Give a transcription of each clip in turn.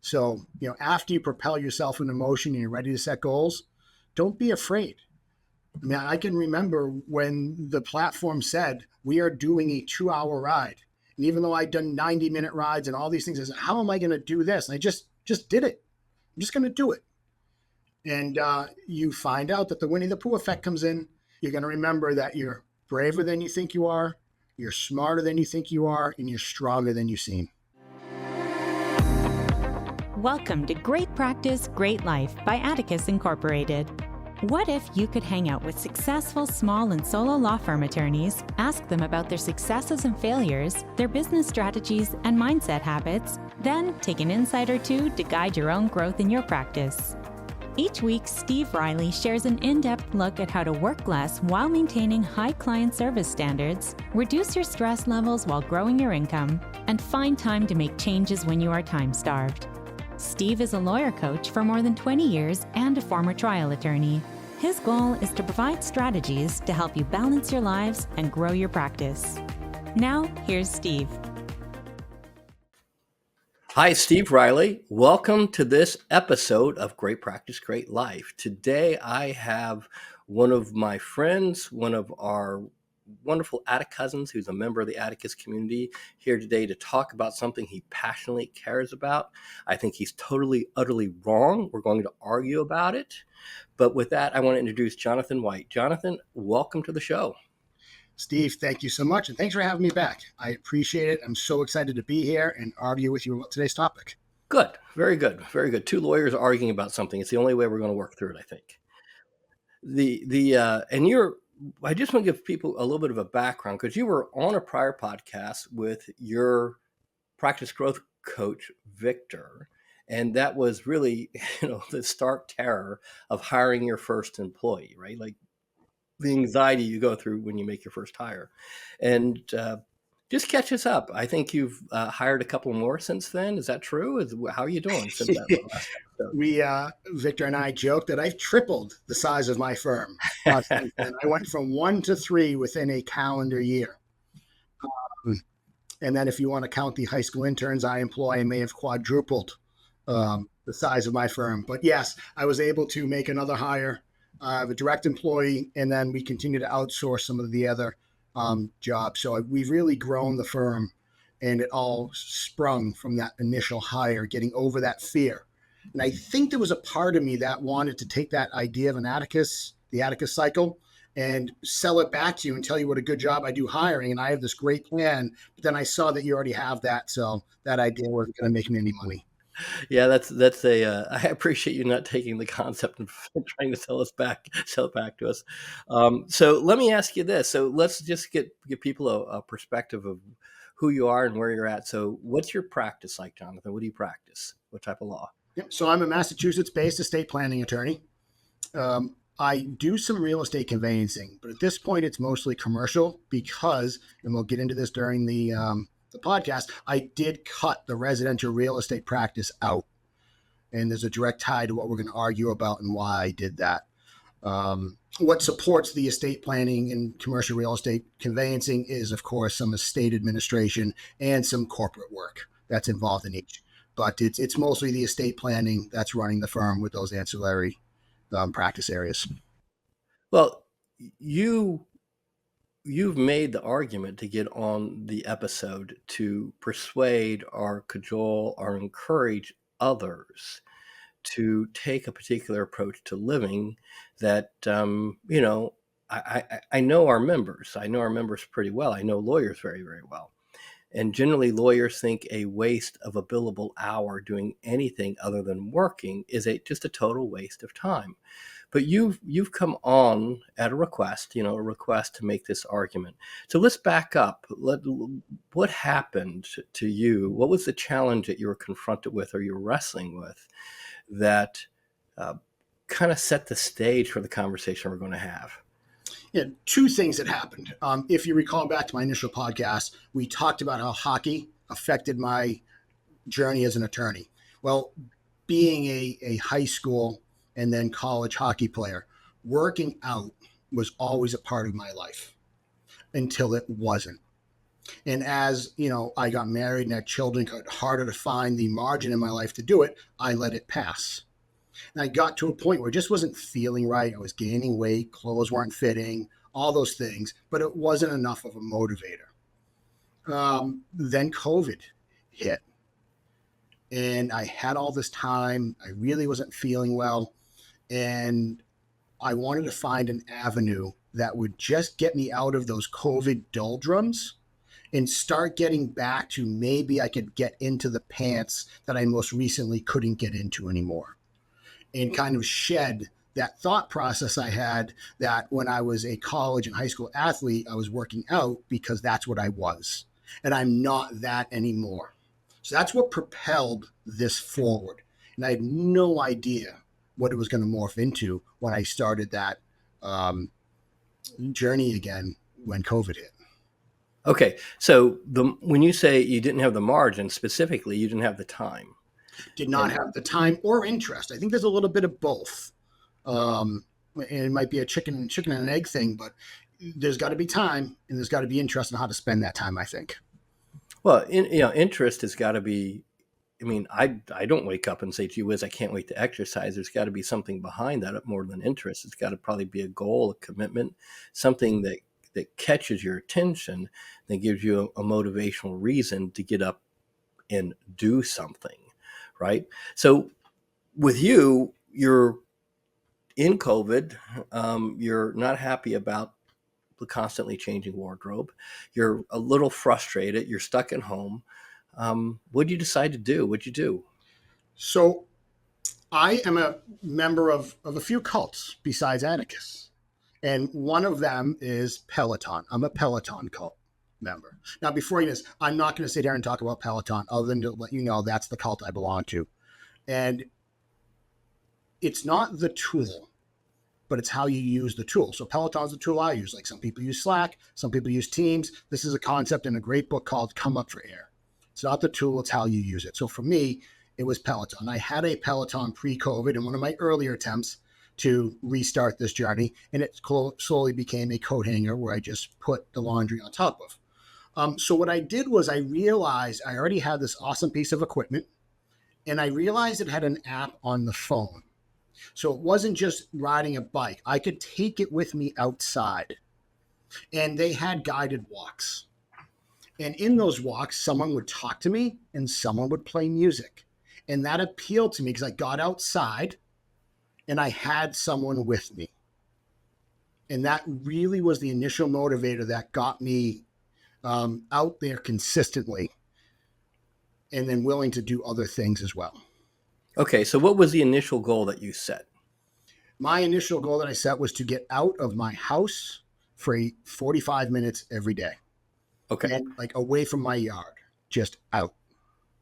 So, after you propel yourself into motion and you're ready to set goals, don't be afraid. I mean, I can remember when the platform said, we are doing a 2-hour ride. And even though I'd done 90-minute rides and all these things, I said, how am I going to do this? And I just did it. I'm just going to do it. And you find out that the Winnie the Pooh effect comes in. You're going to remember that you're braver than you think you are, you're smarter than you think you are, and you're stronger than you seem. Welcome to Great Practice, Great Life by Atticus Incorporated. What if you could hang out with successful small and solo law firm attorneys, ask them about their successes and failures, their business strategies and mindset habits, then take an insight or two to guide your own growth in your practice? Each week, Steve Riley shares an in-depth look at how to work less while maintaining high client service standards, reduce your stress levels while growing your income, and find time to make changes when you are time-starved. Steve is a lawyer coach for more than 20 years and a former trial attorney. His goal is to provide strategies to help you balance your lives and grow your practice. Now, here's Steve. Hi, Steve Riley. Welcome to this episode of Great Practice, Great Life. Today, I have one of my friends, one of our wonderful Atticusins, who's a member of the Atticus community, here today to talk about something he passionately cares about. I think he's totally, utterly wrong. We're going to argue about it. But with that, I want to introduce Jonathan White. Jonathan, welcome to the show. Steve, thank you so much. And thanks for having me back. I appreciate it. I'm so excited to be here and argue with you about today's topic. Good. Very good. Very good. Two lawyers arguing about something. It's the only way we're going to work through it, I think. I just want to give people a little bit of a background because you were on a prior podcast with your practice growth coach, Victor. And that was really, the stark terror of hiring your first employee, right? Like the anxiety you go through when you make your first hire. And just catch us up. I think you've hired a couple more since then. Is that true? How are you doing since that last episode? Victor and I joked that I've tripled the size of my firm. And I went from 1 to 3 within a calendar year. And then if you want to count the high school interns I employ, I may have quadrupled the size of my firm. But yes, I was able to make another hire. I have a direct employee, and then we continue to outsource some of the other jobs. So we've really grown the firm, and it all sprung from that initial hire, getting over that fear. And I think there was a part of me that wanted to take that idea of the Atticus cycle, and sell it back to you and tell you what a good job I do hiring. And I have this great plan, but then I saw that you already have that. So that idea wasn't going to make me any money. Yeah, I appreciate you not taking the concept and trying to sell it back to us. So let me ask you this. So let's just give people a perspective of who you are and where you're at. So what's your practice like, Jonathan? What do you practice? What type of law? Yep. So I'm a Massachusetts-based estate planning attorney. I do some real estate conveyancing, but at this point, it's mostly commercial because, and we'll get into this during the podcast, I did cut the residential real estate practice out. And there's a direct tie to what we're going to argue about and why I did that. What supports the estate planning and commercial real estate conveyancing is, of course, some estate administration and some corporate work that's involved in each. But it's mostly the estate planning that's running the firm with those ancillary practice areas. Well, you've made the argument to get on the episode to persuade or cajole or encourage others to take a particular approach to living that, I know our members. I know our members pretty well. I know lawyers very, very well. And generally, lawyers think a waste of a billable hour doing anything other than working is just a total waste of time. But you've come on at a request to make this argument. So let's back up. What happened to you? What was the challenge that you were confronted with or you were wrestling with that kind of set the stage for the conversation we're going to have? Yeah, two things that happened. If you recall back to my initial podcast, we talked about how hockey affected my journey as an attorney. Well, being a high school and then college hockey player, working out was always a part of my life until it wasn't. And as, I got married and had children, it got harder to find the margin in my life to do it. I let it pass. And I got to a point where it just wasn't feeling right. I was gaining weight, clothes weren't fitting, all those things, but it wasn't enough of a motivator. Then COVID hit, and I had all this time. I really wasn't feeling well, and I wanted to find an avenue that would just get me out of those COVID doldrums and start getting back to maybe I could get into the pants that I most recently couldn't get into anymore, and kind of shed that thought process I had that when I was a college and high school athlete, I was working out because that's what I was. And I'm not that anymore. So that's what propelled this forward. And I had no idea what it was going to morph into when I started that journey again when COVID hit. Okay, so when you say you didn't have the margin, specifically, you didn't have the time. Did not have the time or interest. I think there's a little bit of both. And it might be a chicken and an egg thing, but there's got to be time and there's got to be interest in how to spend that time, I think. Well, interest has got to be. I mean, I don't wake up and say, gee whiz, I can't wait to exercise. There's got to be something behind that more than interest. It's got to probably be a goal, a commitment, something that catches your attention, that gives you a motivational reason to get up and do something, right? So with you, you're in COVID. You're not happy about the constantly changing wardrobe. You're a little frustrated. You're stuck at home. What did you decide to do? What'd you do? So I am a member of a few cults besides Atticus. And one of them is Peloton. I'm a Peloton cult member. Now, before you know this, I'm not going to sit here and talk about Peloton other than to let you know that's the cult I belong to. And it's not the tool, but it's how you use the tool. So Peloton's the tool I use. Like some people use Slack, some people use Teams. This is a concept in a great book called Come Up for Air. It's not the tool, it's how you use it. So for me, it was Peloton. I had a Peloton pre-COVID in one of my earlier attempts to restart this journey, and it slowly became a coat hanger where I just put the laundry on top of. So what I did was I realized I already had this awesome piece of equipment, and I realized it had an app on the phone. So it wasn't just riding a bike. I could take it with me outside, and they had guided walks. And in those walks, someone would talk to me and someone would play music. And that appealed to me because I got outside and I had someone with me. And that really was the initial motivator that got me out there consistently and then willing to do other things as well. Okay, so what was the initial goal that you set? My initial goal that I set was to get out of my house for 45 minutes every day. Okay. And like away from my yard, just out.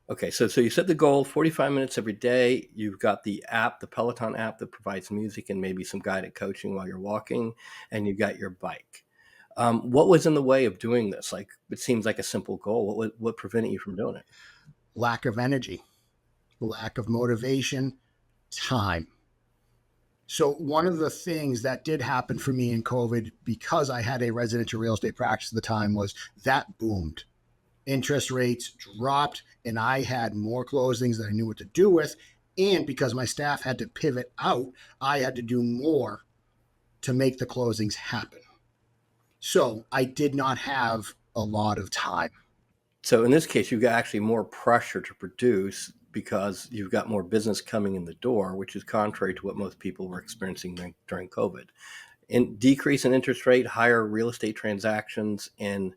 Okay, so you set the goal, 45 minutes every day. You've got the app, the Peloton app that provides music and maybe some guided coaching while you're walking, and you've got your bike. What was in the way of doing this? Like, it seems like a simple goal. What prevented you from doing it? Lack of energy, lack of motivation, time. So one of the things that did happen for me in COVID, because I had a residential real estate practice at the time, was that boomed. Interest rates dropped, and I had more closings than I knew what to do with. And because my staff had to pivot out, I had to do more to make the closings happen. So I did not have a lot of time. So in this case, you've got actually more pressure to produce because you've got more business coming in the door, which is contrary to what most people were experiencing during COVID. And decrease in interest rate, higher real estate transactions, and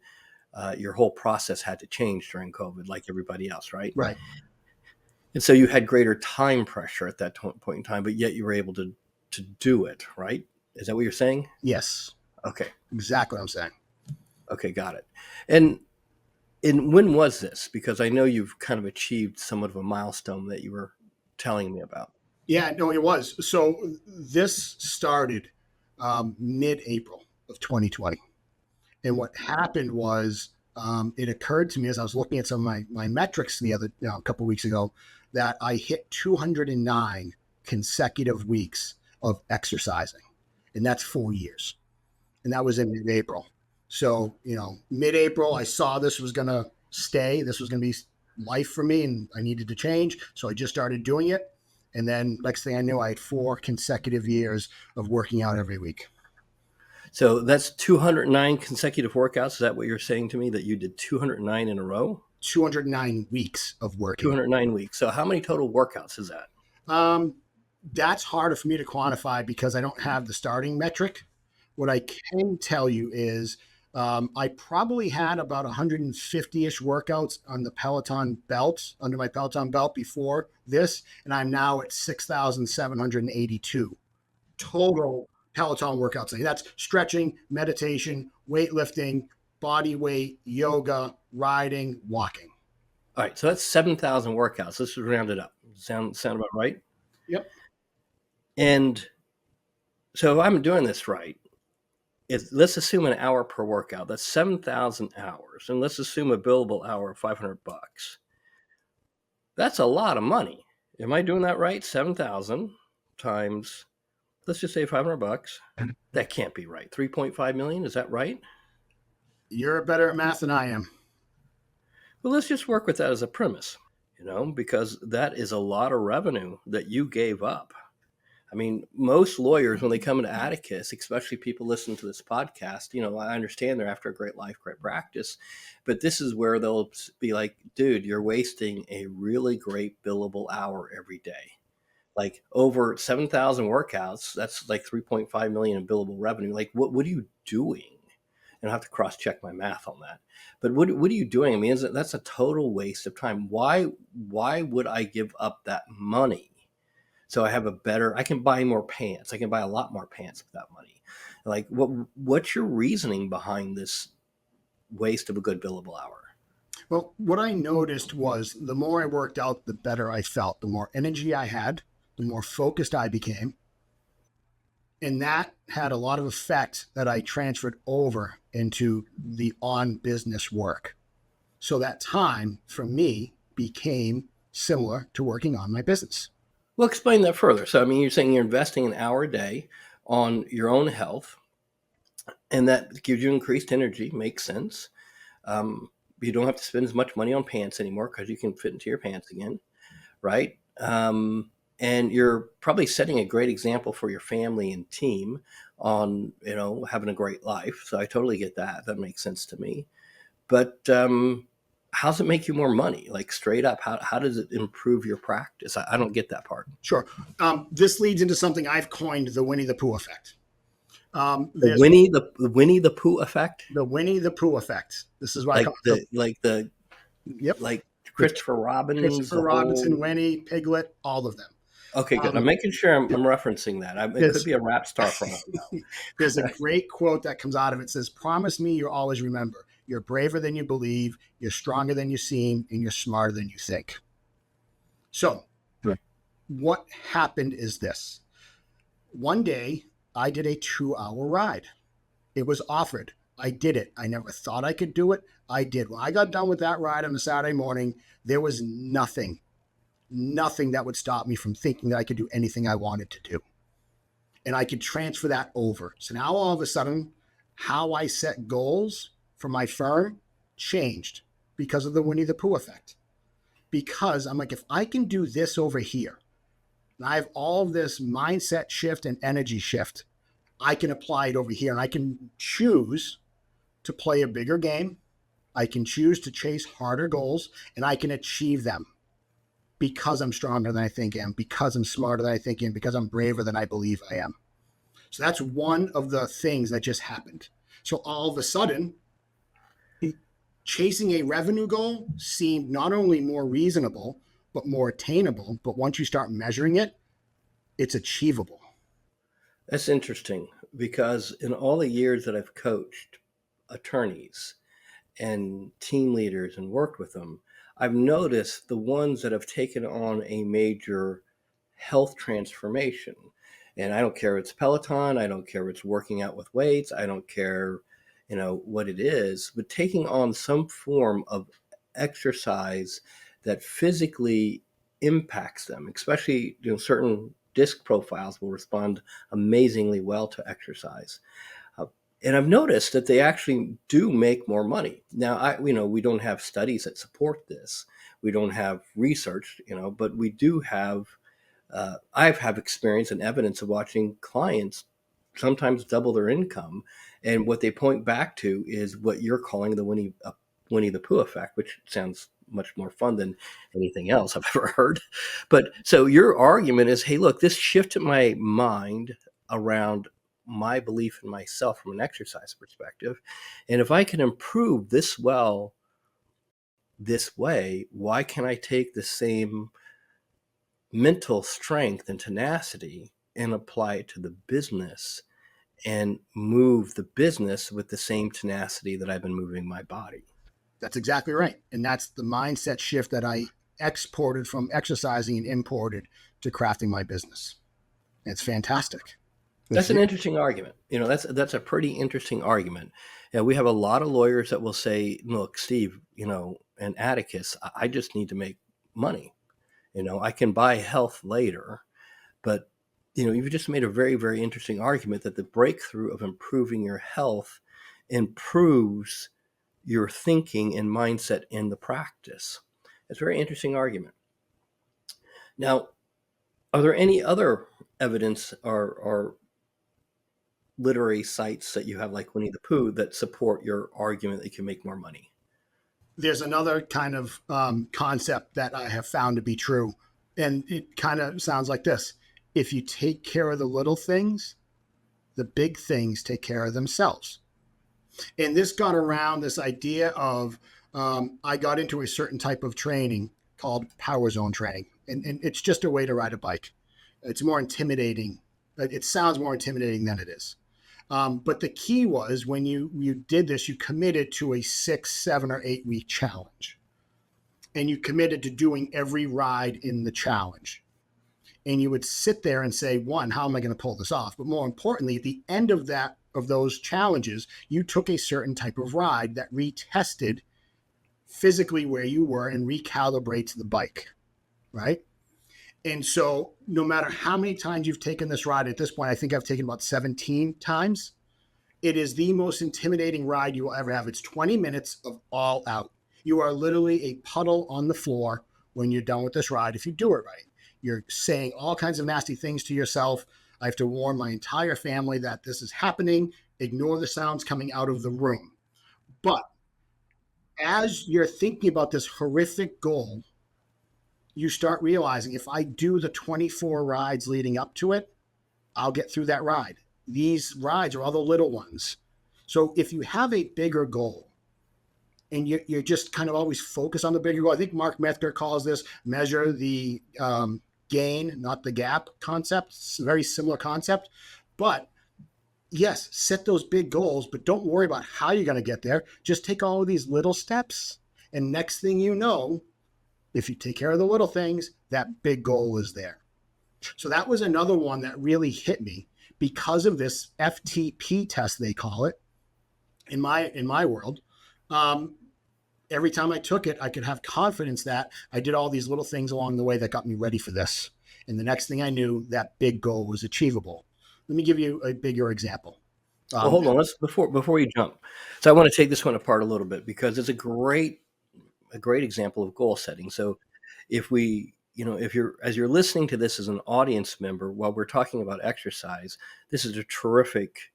your whole process had to change during COVID, like everybody else, right? Right. And so you had greater time pressure at that point in time, but yet you were able to do it, right? Is that what you're saying? Yes. Okay. Exactly what I'm saying. Okay, got it. And when was this? Because I know you've kind of achieved somewhat of a milestone that you were telling me about. Yeah, no, it was. So this started mid-April of 2020. And what happened was it occurred to me as I was looking at some of my metrics a couple of weeks ago that I hit 209 consecutive weeks of exercising. And that's 4 years. And that was in mid-April. So, mid-April, I saw this was going to stay. This was going to be life for me, and I needed to change. So I just started doing it. And then next thing I knew, I had 4 consecutive years of working out every week. So that's 209 consecutive workouts. Is that what you're saying to me, that you did 209 in a row? 209 weeks of working. 209 weeks. So how many total workouts is that? That's harder for me to quantify because I don't have the starting metric. What I can tell you is I probably had about 150-ish workouts on the Peloton belt, under my Peloton belt before this, and I'm now at 6,782 total Peloton workouts. That's stretching, meditation, weightlifting, body weight, yoga, riding, walking. All right, so that's 7,000 workouts. Let's round it up. Sound about right? Yep. And so if I'm doing this right, let's assume an hour per workout. That's 7,000 hours. And let's assume a billable hour of $500. That's a lot of money. Am I doing that right? 7,000 times, let's just say $500. That can't be right. 3.5 million. Is that right? You're better at math than I am. Well, let's just work with that as a premise, because that is a lot of revenue that you gave up. I mean, most lawyers, when they come into Atticus, especially people listening to this podcast, I understand they're after a great life, great practice, but this is where they'll be like, dude, you're wasting a really great billable hour every day. Like over 7,000 workouts, that's like 3.5 million in billable revenue. Like, what are you doing? And I'll have to cross-check my math on that. But what are you doing? I mean, that's a total waste of time. Why would I give up that money? So I can buy more pants. I can buy a lot more pants with that money. Like, what's your reasoning behind this waste of a good billable hour? Well, what I noticed was the more I worked out, the better I felt. The more energy I had, the more focused I became. And that had a lot of effect that I transferred over into the on-business work. So that time for me became similar to working on my business. Well, explain that further. So, I mean, you're saying you're investing an hour a day on your own health, and that gives you increased energy. Makes sense. You don't have to spend as much money on pants anymore because you can fit into your pants again, right? And you're probably setting a great example for your family and team on, having a great life. So I totally get that. That makes sense to me. But how does it make you more money? Like straight up, how does it improve your practice? I don't get that part. Sure. This leads into something I've coined, the Winnie the Pooh effect. The Winnie the Pooh effect? The Winnie the Pooh effect. This is why like Christopher Robinson, Winnie, Piglet, all of them. Okay, good. I'm making sure I'm referencing that. It could be a rap star for all I know. There's a great quote that comes out of it. It says, "Promise me you'll always remember. You're braver than you believe, you're stronger than you seem, and you're smarter than you think." So what happened is this. One day, I did a 2-hour ride. It was offered. I did it. I never thought I could do it. I did. When I got done with that ride on a Saturday morning, there was nothing that would stop me from thinking that I could do anything I wanted to do. And I could transfer that over. So now all of a sudden, how I set goals for my firm changed because of the Winnie the Pooh effect. Because I'm like, if I can do this over here, and I have all this mindset shift and energy shift, I can apply it over here. And I can choose to play a bigger game. I can choose to chase harder goals, and I can achieve them because I'm stronger than I think I am, because I'm smarter than I think I am, because I'm braver than I believe I am. So that's one of the things that just happened. So all of a sudden, chasing a revenue goal seemed not only more reasonable, but more attainable. But once you start measuring it, it's achievable. That's interesting because in all the years that I've coached attorneys and team leaders and worked with them, I've noticed the ones that have taken on a major health transformation. And I don't care if it's Peloton, I don't care if it's working out with weights, I don't care, what it is, but taking on some form of exercise that physically impacts them, especially, certain disc profiles will respond amazingly well to exercise. And I've noticed that they actually do make more money. Now, we don't have studies that support this. We don't have research, but we do have. I've have experience and evidence of watching clients sometimes double their income, and what they point back to is what you're calling the Winnie the Pooh effect, which sounds much more fun than anything else I've ever heard. But so your argument is, hey, look, this shifted my mind around my belief in myself from an exercise perspective. And if I can improve this well this way, why can't I take the same mental strength and tenacity and apply it to the business and move the business with the same tenacity that I've been moving my body? That's exactly right. And that's the mindset shift that I exported from exercising and imported to crafting my business. It's fantastic. That's an interesting argument. That's a pretty interesting argument. Yeah, we have a lot of lawyers that will say, look, Steve, and Atticus, I just need to make money. I can buy health later, but you've just made a very, very interesting argument that the breakthrough of improving your health improves your thinking and mindset in the practice. It's a very interesting argument. Now, are there any other evidence or literary sites that you have, like Winnie the Pooh, that support your argument that you can make more money? There's another kind of concept that I have found to be true, and it kind of sounds like this. If you take care of the little things, the big things take care of themselves. And this got around this idea of I got into a certain type of training called power zone training. And it's just a way to ride a bike. It's more intimidating. It sounds more intimidating than it is. But the key was when you did this, you committed to a 6, 7, or 8 week challenge. And you committed to doing every ride in the challenge. And you would sit there and say, one, how am I going to pull this off? But more importantly, at the end of those challenges, you took a certain type of ride that retested physically where you were and recalibrates the bike, right? And so no matter how many times you've taken this ride, at this point, I think I've taken about 17 times. It is the most intimidating ride you will ever have. It's 20 minutes of all out. You are literally a puddle on the floor when you're done with this ride, if you do it right. You're saying all kinds of nasty things to yourself. I have to warn my entire family that this is happening. Ignore the sounds coming out of the room. But as you're thinking about this horrific goal, you start realizing if I do the 24 rides leading up to it, I'll get through that ride. These rides are all the little ones. So if you have a bigger goal and you're just kind of always focused on the bigger goal, I think Mark Metzger calls this measure the gain, not the gap concept. It's a very similar concept. But yes, set those big goals, but don't worry about how you're going to get there. Just take all of these little steps. And next thing you know, if you take care of the little things, that big goal is there. So that was another one that really hit me because of this FTP test, they call it in my world. Every time I took it, I could have confidence that I did all these little things along the way that got me ready for this. And the next thing I knew, that big goal was achievable. Let me give you a bigger example. Well, hold on. Before you jump. So I want to take this one apart a little bit because it's a great example of goal setting. So if you're listening to this as an audience member while we're talking about exercise, this is a terrific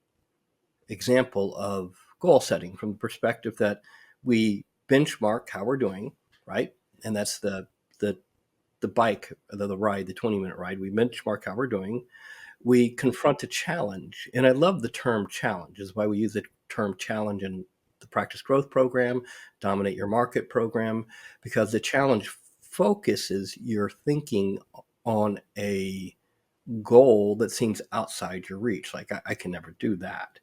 example of goal setting from the perspective that we benchmark how we're doing, right? And that's the bike, the ride, the 20-minute ride. We benchmark how we're doing. We confront a challenge. And I love the term challenge. Is why we use the term challenge in the Practice Growth Program, Dominate Your Market program, because the challenge focuses your thinking on a goal that seems outside your reach. Like, I can never do that.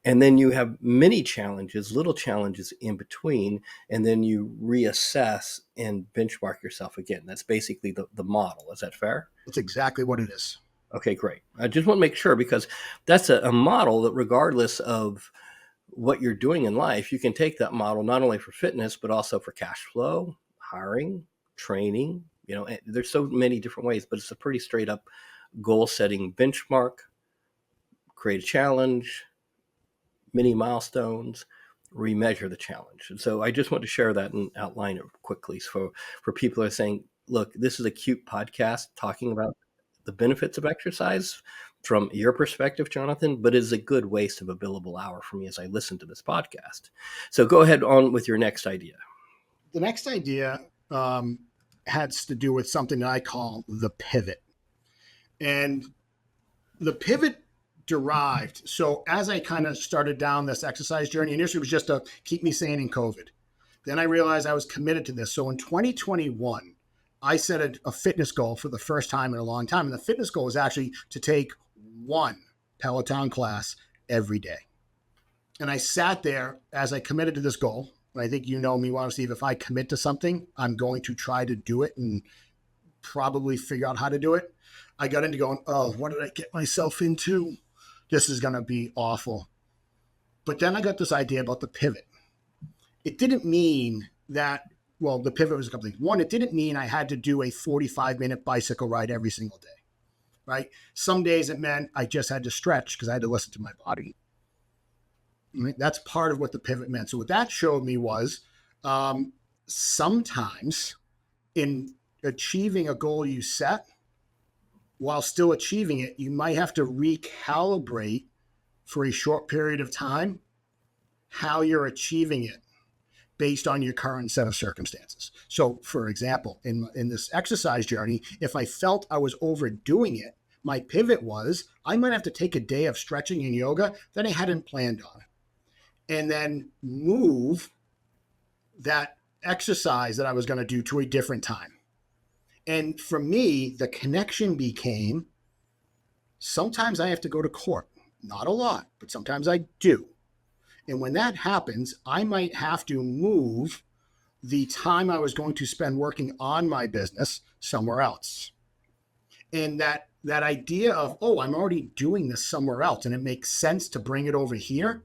And then you have many challenges, little challenges in between, and then you reassess and benchmark yourself again. That's basically the model. Is that fair? That's exactly what it is. Okay, great. I just want to make sure because that's a model that regardless of what you're doing in life, you can take that model not only for fitness, but also for cash flow, hiring, training. There's so many different ways, but it's a pretty straight up goal setting benchmark, create a challenge, mini milestones, remeasure the challenge. And so I just want to share that and outline it quickly for people who are saying, look, this is a cute podcast talking about the benefits of exercise from your perspective, Jonathan, but it is a good waste of a billable hour for me as I listen to this podcast. So go ahead on with your next idea. The next idea has to do with something that I call the pivot. And the pivot derived. So as I kind of started down this exercise journey, initially it was just to keep me sane in COVID. Then I realized I was committed to this. So in 2021, I set a fitness goal for the first time in a long time. And the fitness goal was actually to take one Peloton class every day. And I sat there as I committed to this goal. And I think you know me well, Steve. If I commit to something, I'm going to try to do it and probably figure out how to do it. I got into going, oh, what did I get myself into? This is going to be awful. But then I got this idea about the pivot. It didn't mean that, well, the pivot was a couple things. One, it didn't mean I had to do a 45-minute bicycle ride every single day, right? Some days it meant I just had to stretch because I had to listen to my body. Right? That's part of what the pivot meant. So what that showed me was sometimes in achieving a goal you set, while still achieving it, you might have to recalibrate for a short period of time how you're achieving it based on your current set of circumstances. So, for example, in this exercise journey, if I felt I was overdoing it, my pivot was I might have to take a day of stretching and yoga that I hadn't planned on, and then move that exercise that I was going to do to a different time. And for me, the connection became sometimes I have to go to court. Not a lot, but sometimes I do. And when that happens, I might have to move the time I was going to spend working on my business somewhere else. And that idea of, oh, I'm already doing this somewhere else and it makes sense to bring it over here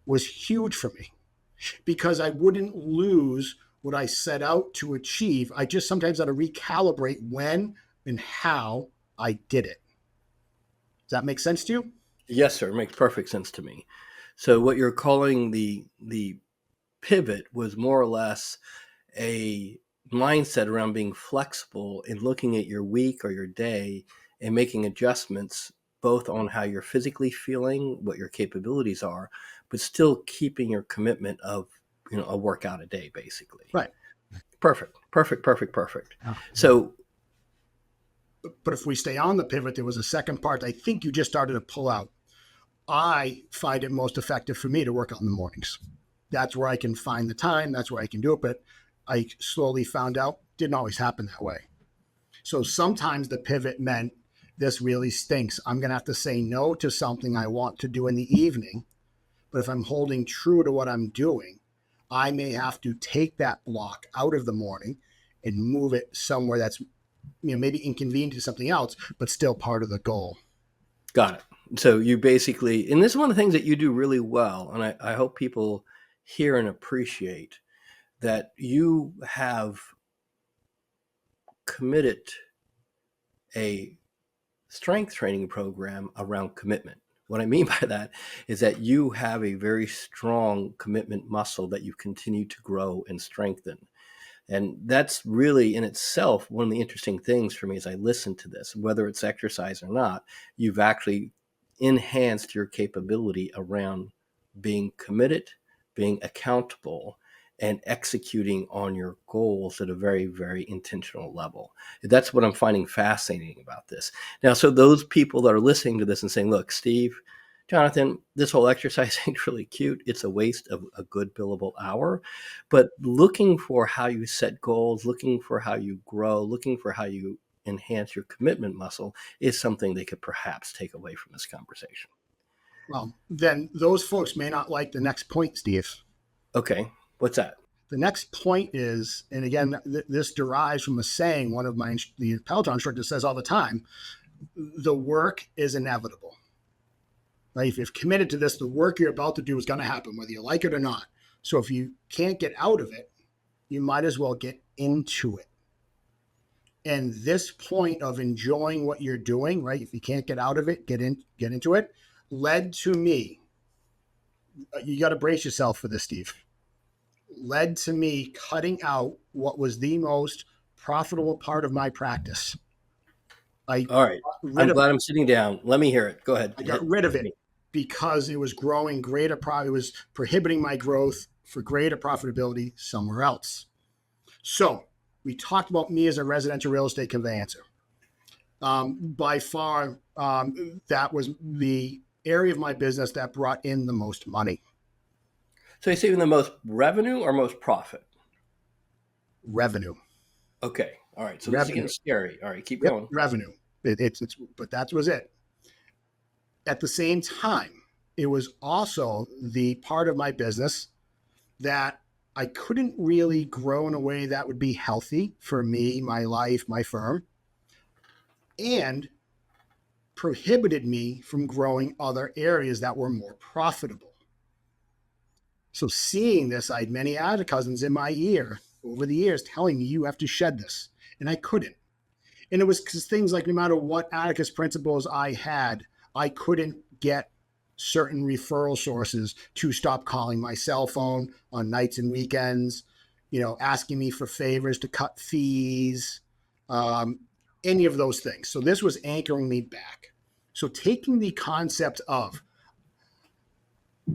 was huge for me because I wouldn't lose what I set out to achieve. I just sometimes had to recalibrate when and how I did it. Does that make sense to you? Yes, sir. It makes perfect sense to me. So what you're calling the pivot was more or less a mindset around being flexible in looking at your week or your day and making adjustments both on how you're physically feeling, what your capabilities are, but still keeping your commitment of a workout a day, basically. Right. Perfect. So, but if we stay on the pivot, there was a second part I think you just started to pull out. I find it most effective for me to work out in the mornings. That's where I can find the time. That's where I can do it. But I slowly found out it didn't always happen that way. So sometimes the pivot meant this really stinks. I'm going to have to say no to something I want to do in the evening. But if I'm holding true to what I'm doing, I may have to take that block out of the morning and move it somewhere that's maybe inconvenient to something else, but still part of the goal. Got it. So you basically, and this is one of the things that you do really well, and I hope people hear and appreciate that you have committed a strength training program around commitment. What I mean by that is that you have a very strong commitment muscle that you continue to grow and strengthen. And that's really in itself one of the interesting things for me as I listen to this, whether it's exercise or not, you've actually enhanced your capability around being committed, being accountable, and executing on your goals at a very, very intentional level. That's what I'm finding fascinating about this. Now, so those people that are listening to this and saying, look, Steve, Jonathan, this whole exercise ain't really cute. It's a waste of a good billable hour. But looking for how you set goals, looking for how you grow, looking for how you enhance your commitment muscle is something they could perhaps take away from this conversation. Well, then those folks may not like the next point, Steve. Okay. What's that? The next point is, and again, this derives from a saying one of the Peloton instructors says all the time, the work is inevitable. Right? If you're committed to this, the work you're about to do is going to happen, whether you like it or not. So if you can't get out of it, you might as well get into it. And this point of enjoying what you're doing, right? If you can't get out of it, get into it, led to me you got to brace yourself for this, Steve, led to me cutting out what was the most profitable part of my practice. I All right. got rid I'm of glad I'm sitting down. Let me hear it. Go ahead. I got rid of it because it was growing greater it was prohibiting my growth for greater profitability somewhere else. So we talked about me as a residential real estate conveyancer. By far, that was the area of my business that brought in the most money. So you're saving the most revenue or most profit? Revenue. Okay. All right. So this is Revenue. getting scary. All right. Keep Yep, going. revenue. But that was it. At the same time, it was also the part of my business that I couldn't really grow in a way that would be healthy for me, my life, my firm, and prohibited me from growing other areas that were more profitable. So seeing this, I had many cousins in my ear over the years telling me, you have to shed this. And I couldn't. And it was because things like no matter what Atticus principles I had, I couldn't get certain referral sources to stop calling my cell phone on nights and weekends, asking me for favors to cut fees, any of those things. So this was anchoring me back. So taking the concept of,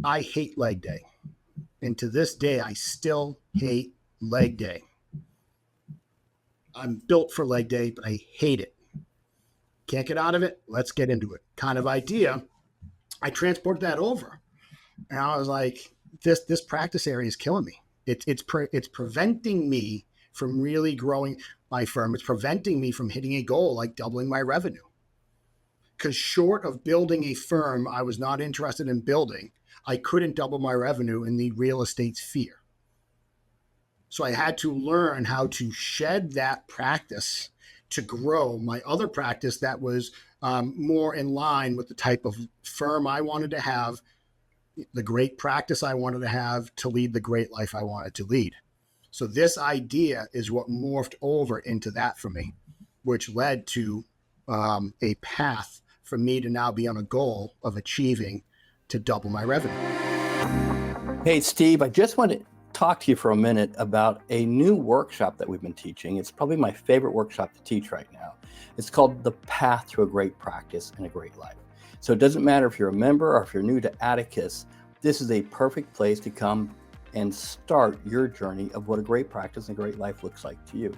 I hate leg day. And to this day, I still hate leg day. I'm built for leg day, but I hate it. Can't get out of it. Let's get into it. Kind of idea. I transported that over, and I was like, "This practice area is killing me. It's preventing me from really growing my firm. It's preventing me from hitting a goal like doubling my revenue. Because short of building a firm I was not interested in building, I couldn't double my revenue in the real estate sphere. So I had to learn how to shed that practice to grow my other practice that was more in line with the type of firm I wanted to have, the great practice I wanted to have to lead the great life I wanted to lead. So this idea is what morphed over into that for me, which led to a path for me to now be on a goal of achieving to double my revenue. Hey, Steve, I just want to talk to you for a minute about a new workshop that we've been teaching. It's probably my favorite workshop to teach right now. It's called The Path to a Great Practice and a Great Life. So it doesn't matter if you're a member or if you're new to Atticus, this is a perfect place to come and start your journey of what a great practice and a great life looks like to you.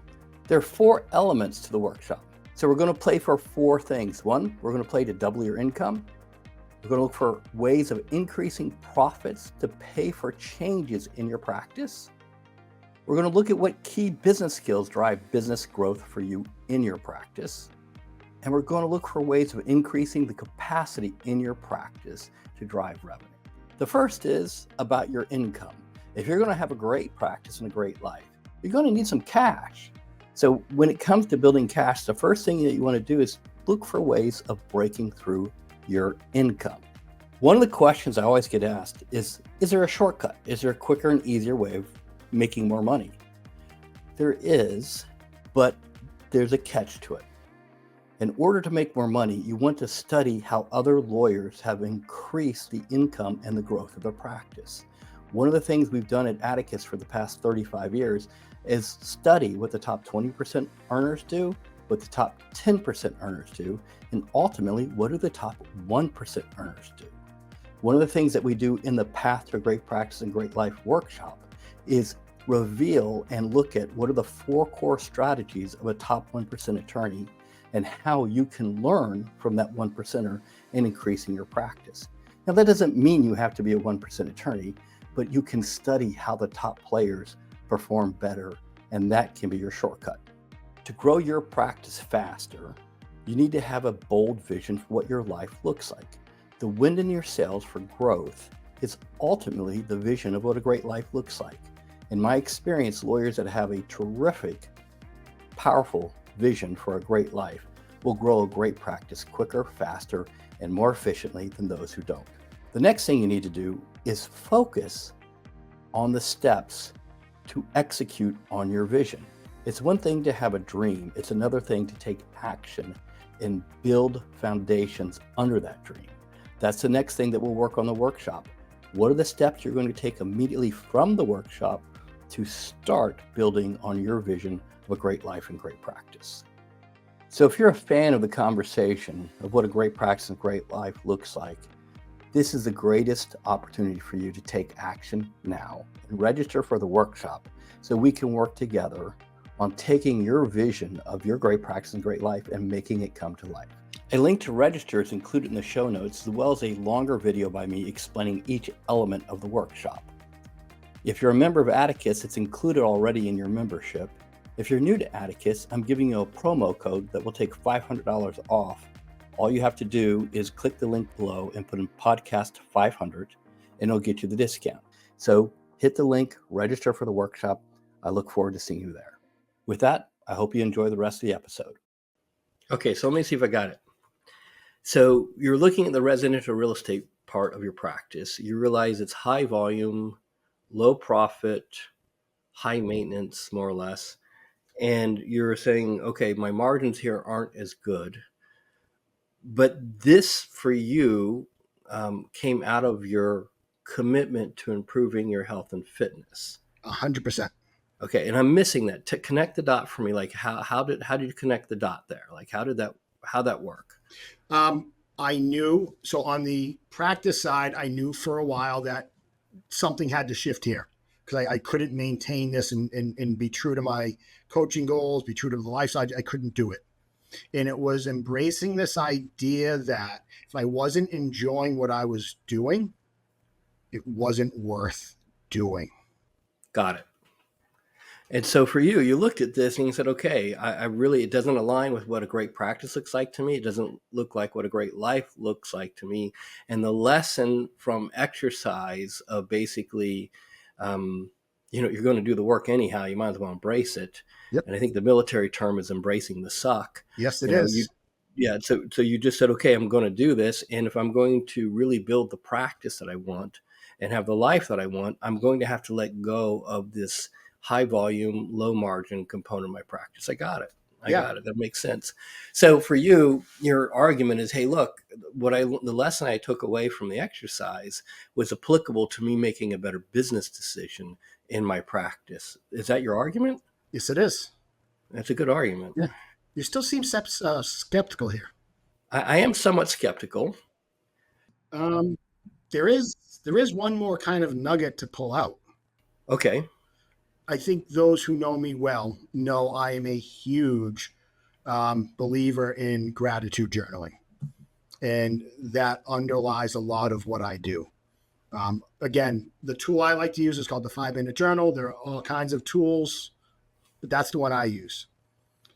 There are 4 elements to the workshop. So we're going to play for 4 things. 1, we're going to play to double your income. We're going to look for ways of increasing profits to pay for changes in your practice. We're going to look at what key business skills drive business growth for you in your practice. And we're going to look for ways of increasing the capacity in your practice to drive revenue. The first is about your income. If you're going to have a great practice and a great life, you're going to need some cash. So when it comes to building cash, the first thing that you want to do is look for ways of breaking through your income. One of the questions I always get asked is there a shortcut? Is there a quicker and easier way of making more money? There is, but there's a catch to it. In order to make more money, you want to study how other lawyers have increased the income and the growth of their practice. One of the things we've done at Atticus for the past 35 years is study what the top 20% earners do, what the top 10% earners do, and ultimately, what do the top 1% earners do? One of the things that we do in the Path to a Great Practice and Great Life workshop is reveal and look at what are the 4 core strategies of a top 1% attorney and how you can learn from that 1%er in increasing your practice. Now, that doesn't mean you have to be a 1% attorney, but you can study how the top players perform better, and that can be your shortcut. To grow your practice faster, you need to have a bold vision for what your life looks like. The wind in your sails for growth is ultimately the vision of what a great life looks like. In my experience, lawyers that have a terrific, powerful vision for a great life will grow a great practice quicker, faster, and more efficiently than those who don't. The next thing you need to do is focus on the steps to execute on your vision. It's one thing to have a dream. It's another thing to take action and build foundations under that dream. That's the next thing that we'll work on the workshop. What are the steps you're going to take immediately from the workshop to start building on your vision of a great life and great practice? So if you're a fan of the conversation of what a great practice and great life looks like, this is the greatest opportunity for you to take action now and register for the workshop so we can work together on taking your vision of your great practice and great life and making it come to life. A link to register is included in the show notes, as well as a longer video by me explaining each element of the workshop. If you're a member of Atticus, it's included already in your membership. If you're new to Atticus, I'm giving you a promo code that will take $500 off. All you have to do is click the link below and put in podcast 500 and it'll get you the discount. So hit the link, register for the workshop. I look forward to seeing you there. With that, I hope you enjoy the rest of the episode. Okay, so let me see if I got it. So you're looking at the residential real estate part of your practice. You realize it's high volume, low profit, high maintenance, more or less. And you're saying, okay, my margins here aren't as good. But this for you came out of your commitment to improving your health and fitness. 100%. Okay, and I'm missing that. To connect the dot for me, like how did you connect the dot there? Like how'd that work? I knew, so on the practice side, I knew for a while that something had to shift here because I couldn't maintain this and be true to my coaching goals, be true to the lifestyle. I couldn't do it. And it was embracing this idea that if I wasn't enjoying what I was doing, it wasn't worth doing. Got it. And so for you, you looked at this and you said, okay, I really, it doesn't align with what a great practice looks like to me. It doesn't look like what a great life looks like to me. And the lesson from exercise of basically, you're going to do the work anyhow. You might as well embrace it. Yep. And I think the military term is embracing the suck. Yes, it is. So you just said, okay, I'm going to do this. And if I'm going to really build the practice that I want and have the life that I want, I'm going to have to let go of this high volume, low margin component of my practice. I got it. Got it. That makes sense. So for you, your argument is, hey, look, the lesson I took away from the exercise was applicable to me making a better business decision in my practice. Is that your argument? Yes, it is. That's a good argument. Yeah. You still seem skeptical here. I am somewhat skeptical. There is one more kind of nugget to pull out. Okay. I think those who know me well know I am a huge believer in gratitude journaling. And that underlies a lot of what I do. Again, the tool I like to use is called the 5-minute journal. There are all kinds of tools, but that's the one I use.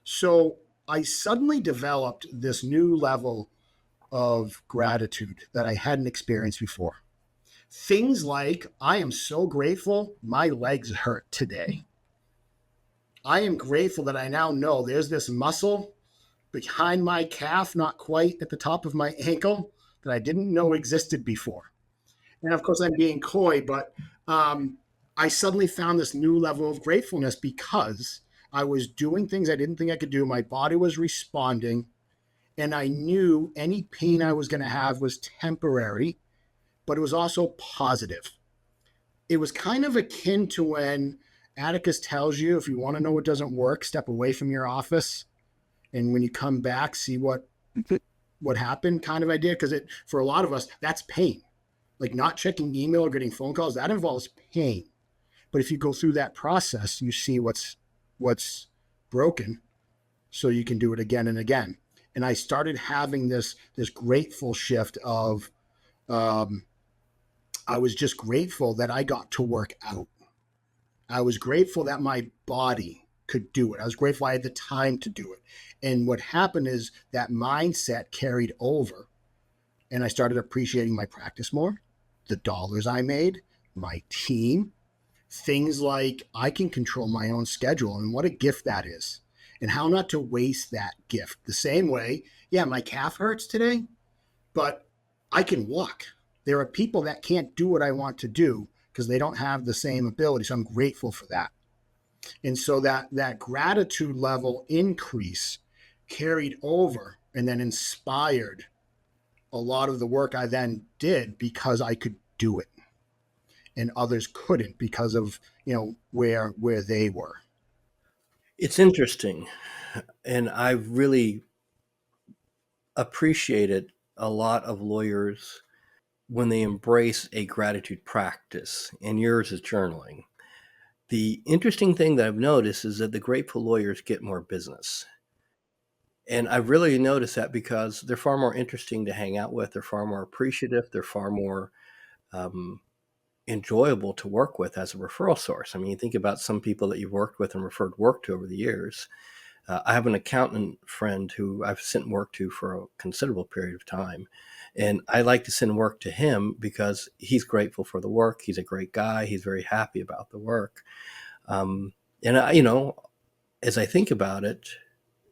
So I suddenly developed this new level of gratitude that I hadn't experienced before. Things like, I am so grateful my legs hurt today. I am grateful that I now know there's this muscle behind my calf, not quite at the top of my ankle, that I didn't know existed before. And of course, I'm being coy, but I suddenly found this new level of gratefulness because I was doing things I didn't think I could do. My body was responding, and I knew any pain I was going to have was temporary, but it was also positive. It was kind of akin to when Atticus tells you, if you want to know what doesn't work, step away from your office. And when you come back, see what happened kind of idea. Because for a lot of us, that's pain. Like not checking email or getting phone calls, that involves pain. But if you go through that process, you see what's broken so you can do it again and again. And I started having this grateful shift of, I was just grateful that I got to work out. I was grateful that my body could do it. I was grateful I had the time to do it. And what happened is that mindset carried over, and I started appreciating my practice more, the dollars I made, my team, things like I can control my own schedule and what a gift that is, and how not to waste that gift. The same way, my calf hurts today, but I can walk. There are people that can't do what I want to do because they don't have the same ability. So I'm grateful for that. And so that gratitude level increase carried over and then inspired a lot of the work I then did because I could do it. and others couldn't because of, where they were. It's interesting. And I really appreciated a lot of lawyers when they embrace a gratitude practice, and yours is journaling. The interesting thing that I've noticed is that the grateful lawyers get more business. And I've really noticed that because they're far more interesting to hang out with. They're far more appreciative. They're far more um, enjoyable to work with as a referral source. I mean, you think about some people that you've worked with and referred work to over the years. I have an accountant friend who I've sent work to for a considerable period of time. And I like to send work to him because he's grateful for the work. He's a great guy. He's very happy about the work. Um, and as I think about it,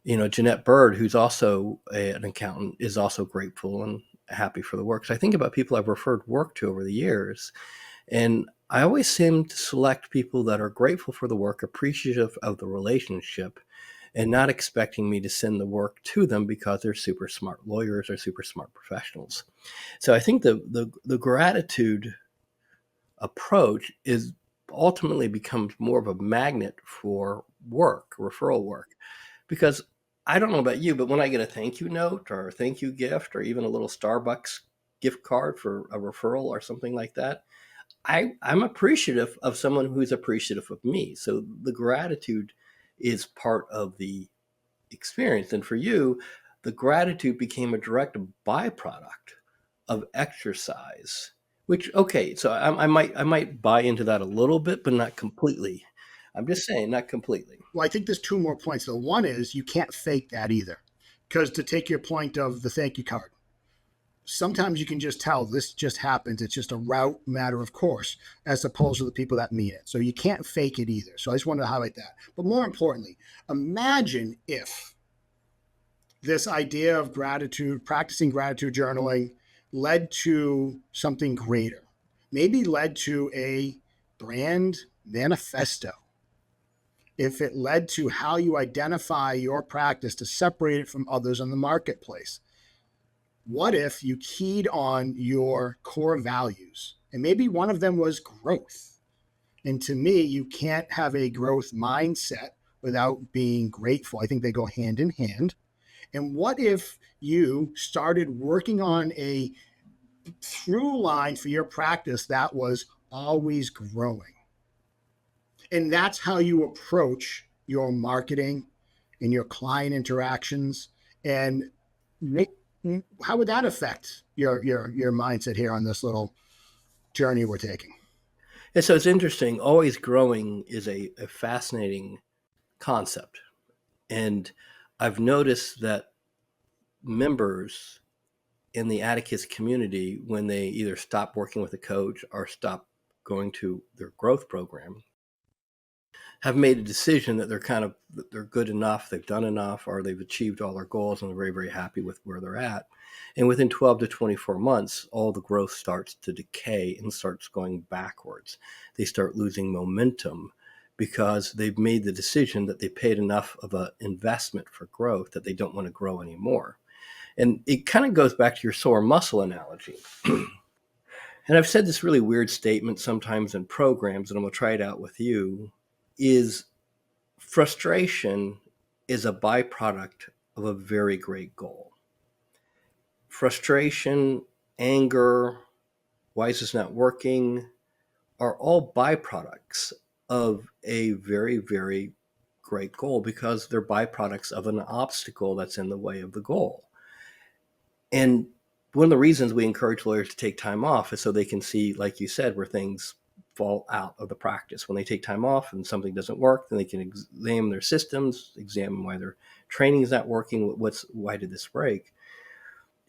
Jeanette Bird, who's also an accountant, is also grateful and happy for the work. So I think about people I've referred work to over the years, and I always seem to select people that are grateful for the work, appreciative of the relationship, and not expecting me to send the work to them because they're super smart lawyers or super smart professionals. So I think the gratitude approach is ultimately becomes more of a magnet for work, referral work, because I don't know about you, but when I get a thank you note or a thank you gift or even a little Starbucks gift card for a referral or something like that, I'm appreciative of someone who's appreciative of me. So the gratitude is part of the experience. And for you, the gratitude became a direct byproduct of exercise, which, okay, so I might buy into that a little bit, but not completely. I'm just saying, not completely. Well, I think there's two more points. The one is you can't fake that either. Because to take your point of the thank you card, sometimes you can just tell this just happens. It's just a route matter of course, as opposed to the people that mean it. So you can't fake it either. So I just wanted to highlight that. But more importantly, imagine if this idea of gratitude, practicing gratitude journaling, led to something greater, maybe led to a brand manifesto. If it led to how you identify your practice to separate it from others in the marketplace. What if you keyed on your core values? And maybe one of them was growth. And to me, you can't have a growth mindset without being grateful. I think they go hand in hand. And what if you started working on a through line for your practice that was always growing? And that's how you approach your marketing and your client interactions. And how would that affect your mindset here on this little journey we're taking? And so it's interesting. Always growing is a fascinating concept. And I've noticed that members in the Atticus community, when they either stop working with a coach or stop going to their growth program, have made a decision that they're good enough, they've done enough, or they've achieved all their goals and they're very, very happy with where they're at. And within 12 to 24 months, all the growth starts to decay and starts going backwards. They start losing momentum because they've made the decision that they paid enough of an investment for growth that they don't want to grow anymore. And it kind of goes back to your sore muscle analogy. And I've said this really weird statement sometimes in programs, and I'm going to try it out with you, is frustration is a byproduct of a very great goal. Frustration, anger, why is this not working, are all byproducts of a very, very great goal because they're byproducts of an obstacle that's in the way of the goal. And one of the reasons we encourage lawyers to take time off is so they can see, like you said, where things fall out of the practice. When they take time off and something doesn't work, then they can examine their systems, examine why their training is not working, why did this break.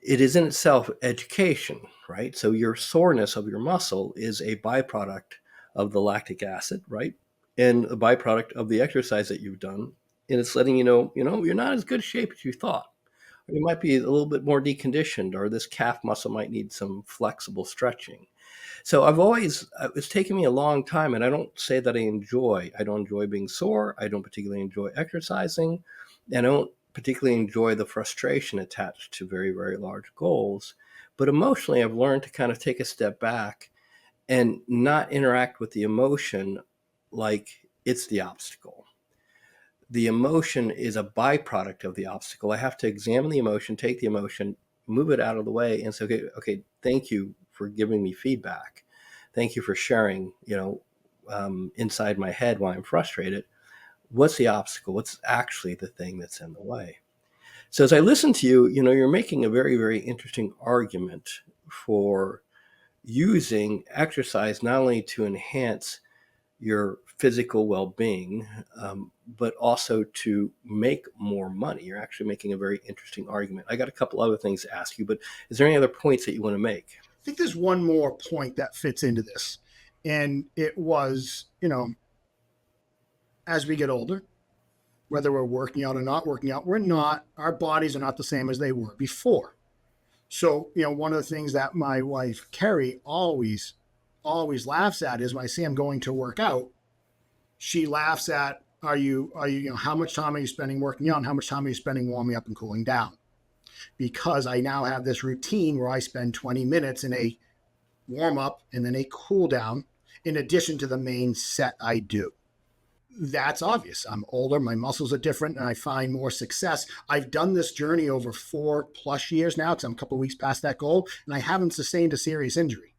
It is in itself education, right? So your soreness of your muscle is a byproduct of the lactic acid, right? And a byproduct of the exercise that you've done. And it's letting you know, you're not as good shape as you thought. Or you might be a little bit more deconditioned, or this calf muscle might need some flexible stretching. So it's taken me a long time, and I don't say that I don't enjoy being sore. I don't particularly enjoy exercising. And I don't particularly enjoy the frustration attached to very, very large goals. But emotionally, I've learned to kind of take a step back and not interact with the emotion like it's the obstacle. The emotion is a byproduct of the obstacle. I have to examine the emotion, take the emotion, move it out of the way, and say, okay, thank you for giving me feedback. Thank you for sharing, inside my head why I'm frustrated. What's the obstacle? What's actually the thing that's in the way? So as I listen to you, you're making a very, very interesting argument for using exercise not only to enhance your physical well-being, but also to make more money. You're actually making a very interesting argument. I got a couple other things to ask you, but is there any other points that you want to make? I think there's one more point that fits into this. And it was, as we get older, whether we're working out or not working out, our bodies are not the same as they were before. So, one of the things that my wife, Carrie, always laughs at is when I say I'm going to work out, she laughs at, how much time are you spending working out and how much time are you spending warming up and cooling down? Because I now have this routine where I spend 20 minutes in a warm up and then a cool down in addition to the main set I do. That's obvious. I'm older, my muscles are different, and I find more success. I've done this journey over 4+ years now because I'm a couple of weeks past that goal, and I haven't sustained a serious injury.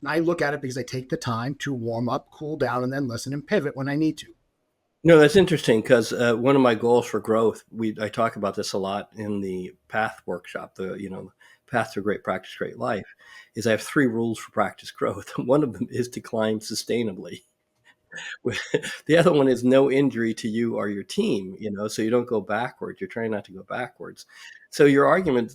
And I look at it because I take the time to warm up, cool down, and then listen and pivot when I need to. No, that's interesting because one of my goals for growth, I talk about this a lot in the PATH workshop, the Path to Great Practice, Great Life, is I have 3 rules for practice growth. One of them is to climb sustainably. The other one is no injury to you or your team, so you don't go backwards. You're trying not to go backwards. So your argument,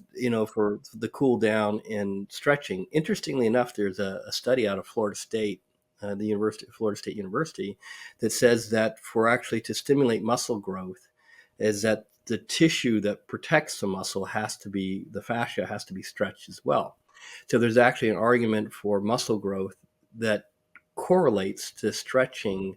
for the cool down and stretching, interestingly enough, there's a study out of Florida State, Florida State University, that says that for actually to stimulate muscle growth is that the tissue that protects the muscle the fascia has to be stretched as well. So there's actually an argument for muscle growth that correlates to stretching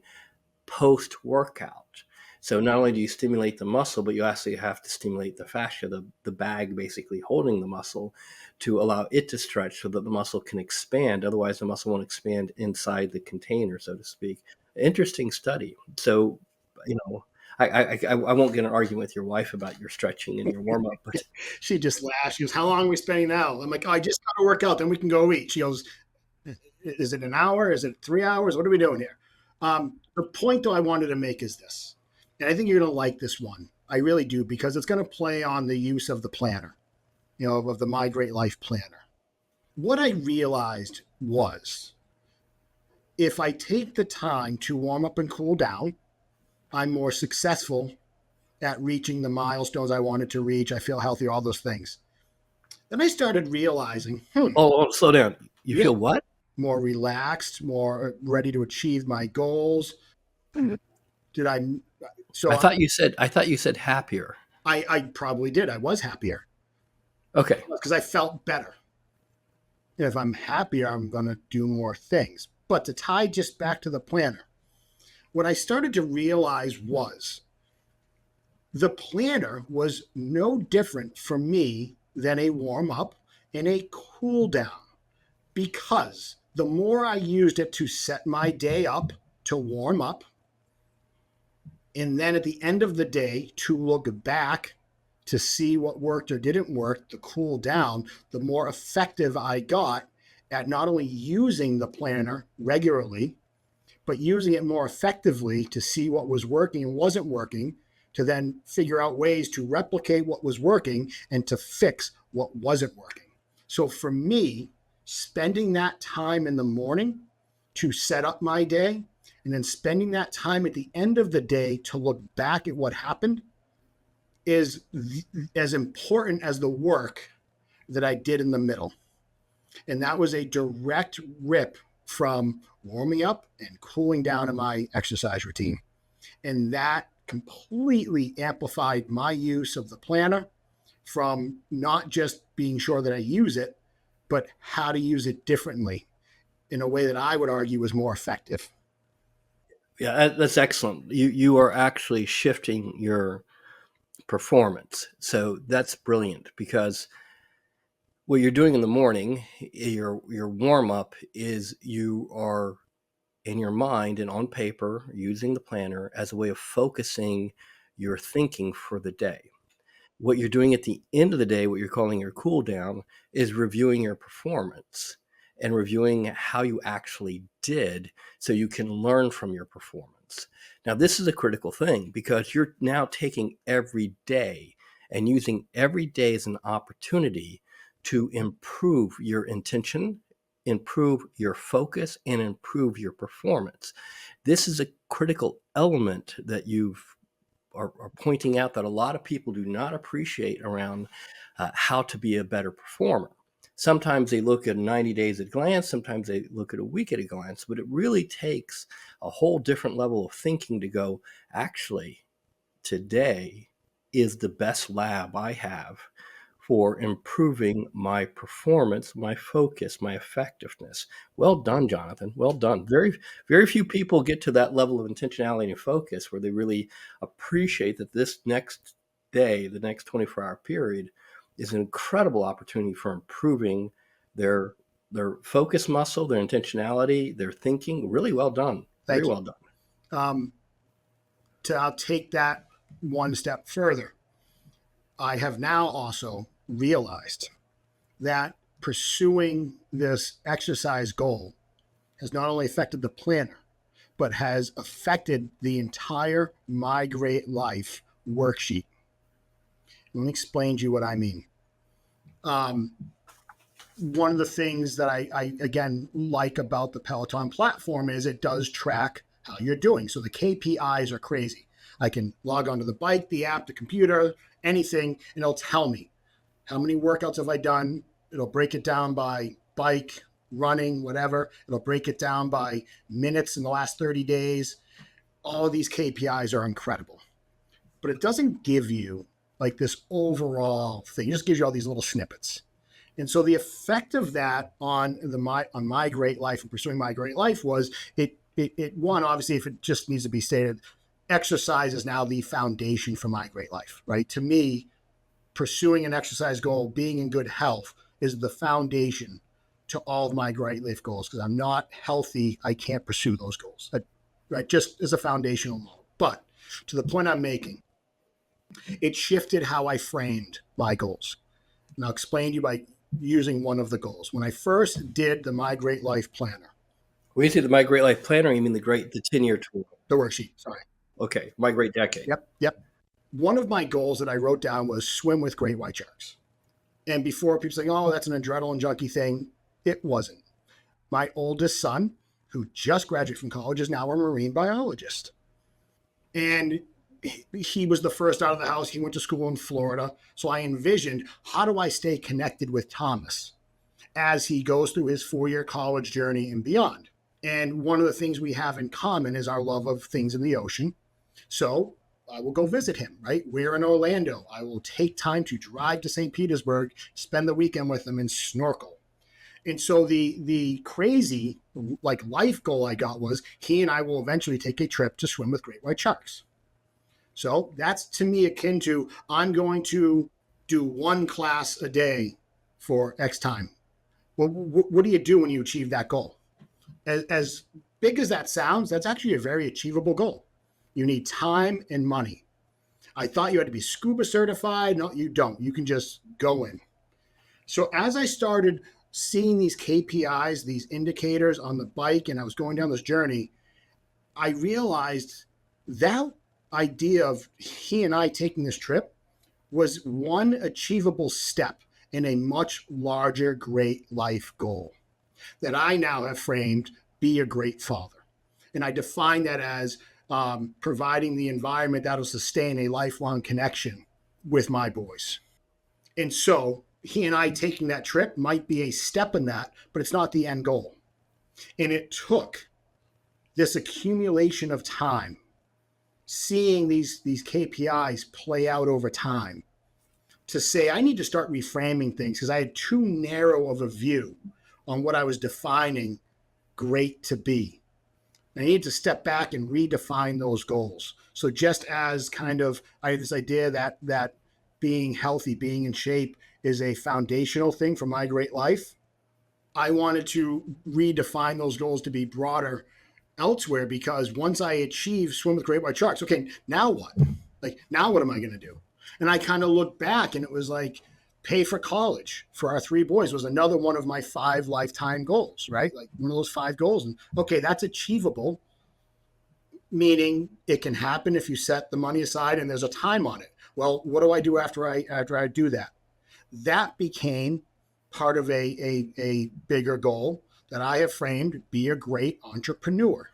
post-workout. So not only do you stimulate the muscle, but you actually have to stimulate the fascia, the bag basically holding the muscle, to allow it to stretch so that the muscle can expand. Otherwise, the muscle won't expand inside the container, so to speak. Interesting study. So, I won't get an argument with your wife about your stretching and your warm-up, but she just laughs. She goes, "How long are we spending now?" I'm like, "Oh, I just got to work out, then we can go eat." She goes, "Is it an hour? Is it 3 hours? What are we doing here?" The point, though, I wanted to make is this, and I think you're going to like this one. I really do, because it's going to play on the use of the planner, of the My Great Life planner. What I realized was if I take the time to warm up and cool down, I'm more successful at reaching the milestones I wanted to reach. I feel healthier, all those things. Then I started realizing, Oh, slow down. You feel what? More relaxed, more ready to achieve my goals. Did I? So I thought you said happier. I probably did. I was happier. Okay. Because I felt better. If I'm happier, I'm going to do more things. But to tie just back to the planner, what I started to realize was the planner was no different for me than a warm up and a cool down, because the more I used it to set my day up, to warm up, and then at the end of the day to look back to see what worked or didn't work, to cool down, the more effective I got at not only using the planner regularly, but using it more effectively to see what was working and wasn't working, to then figure out ways to replicate what was working and to fix what wasn't working. So for me, spending that time in the morning to set up my day, and then spending that time at the end of the day to look back at what happened, is as important as the work that I did in the middle. And that was a direct rip from warming up and cooling down in my exercise routine. And that completely amplified my use of the planner, from not just being sure that I use it, but how to use it differently in a way that I would argue was more effective. Yeah, that's excellent. You are actually shifting your performance. So that's brilliant, because What you're doing in the morning, your warm up is you are in your mind and on paper using the planner as a way of focusing your thinking for the day. What you're doing at the end of the day, what you're calling your cool down, is reviewing your performance and reviewing how you actually did so you can learn from your performance. Now, this is a critical thing because you're now taking every day and using every day as an opportunity to improve your intention, improve your focus, and improve your performance. This is a critical element that are pointing out that a lot of people do not appreciate around how to be a better performer. Sometimes they look at 90 days at a glance, sometimes they look at a week at a glance, but it really takes a whole different level of thinking to go, actually, today is the best lab I have for improving my performance, my focus, my effectiveness. Well done, Jonathan. Well done. Very, very few people get to that level of intentionality and focus where they really appreciate that this next day, the next 24-hour period, is an incredible opportunity for improving their focus muscle, their intentionality, their thinking. Really well done. Very Thank you. well done. I'll take that one step further. I have now also realized that pursuing this exercise goal has not only affected the planner, but has affected the entire My Great Life worksheet. Let me explain to you what I mean. One of the things that I again like about the Peloton platform is it does track how you're doing. So the KPIs are crazy. I can log onto the bike, the app, the computer, anything, and it'll tell me how many workouts have I done. It'll break it down by bike, running, whatever. It'll break it down by minutes in the last 30 days. All of these KPIs are incredible, but it doesn't give you like this overall thing. It just gives you all these little snippets. And so the effect of that on My Great Life and pursuing My Great Life was it one, obviously, if it just needs to be stated, exercise is now the foundation for My Great Life, right? To me, pursuing an exercise goal, being in good health is the foundation to all of My Great Life goals. Because I'm not healthy, I can't pursue those goals. That, right, just as a foundational model. But to the point I'm making, it shifted how I framed my goals. And I'll explain to you by using one of the goals. When I first did the My Great Life planner, When you say the My Great Life Planner, you mean the 10-year tool? the worksheet, sorry. Okay, My Great Decade. Yep. One of my goals that I wrote down was swim with great white sharks. And before people saying, oh, that's an adrenaline junkie thing, it wasn't. My oldest son, who just graduated from college, is now a marine biologist. And he was the first out of the house. He went to school in Florida. So I envisioned, how do I stay connected with Thomas as he goes through his 4-year college journey and beyond? And one of the things we have in common is our love of things in the ocean. So I will go visit him, right? We're in Orlando. I will take time to drive to St. Petersburg, spend the weekend with him and snorkel. And so the crazy like life goal I got was he and I will eventually take a trip to swim with great white sharks. So that's to me akin to I'm going to do one class a day for X time. Well, what do you do when you achieve that goal? As big as that sounds, that's actually a very achievable goal. You need time and money. I thought you had to be scuba certified. No, you don't. You can just go in. So as I started seeing these KPIs, these indicators on the bike, and I was going down this journey, I realized that idea of he and I taking this trip was one achievable step in a much larger great life goal that I now have framed, be a great father. And I define that as providing the environment that will sustain a lifelong connection with my boys. And so he and I taking that trip might be a step in that, but it's not the end goal. And it took this accumulation of time, seeing these KPIs play out over time, to say I need to start reframing things because I had too narrow of a view on what I was defining great to be. I need to step back and redefine those goals. So just as kind of I had this idea that being healthy, being in shape is a foundational thing for my great life. I wanted to redefine those goals to be broader elsewhere, because once I achieve swim with great white sharks, okay, now what? Like, now what am I going to do? And I kind of looked back, and it was like, pay for college for our 3 boys was another one of my 5 lifetime goals, right? Like one of those 5 goals. And okay, that's achievable, meaning it can happen if you set the money aside and there's a time on it. Well, what do I do after I do that? That became part of a bigger goal that I have framed: be a great entrepreneur.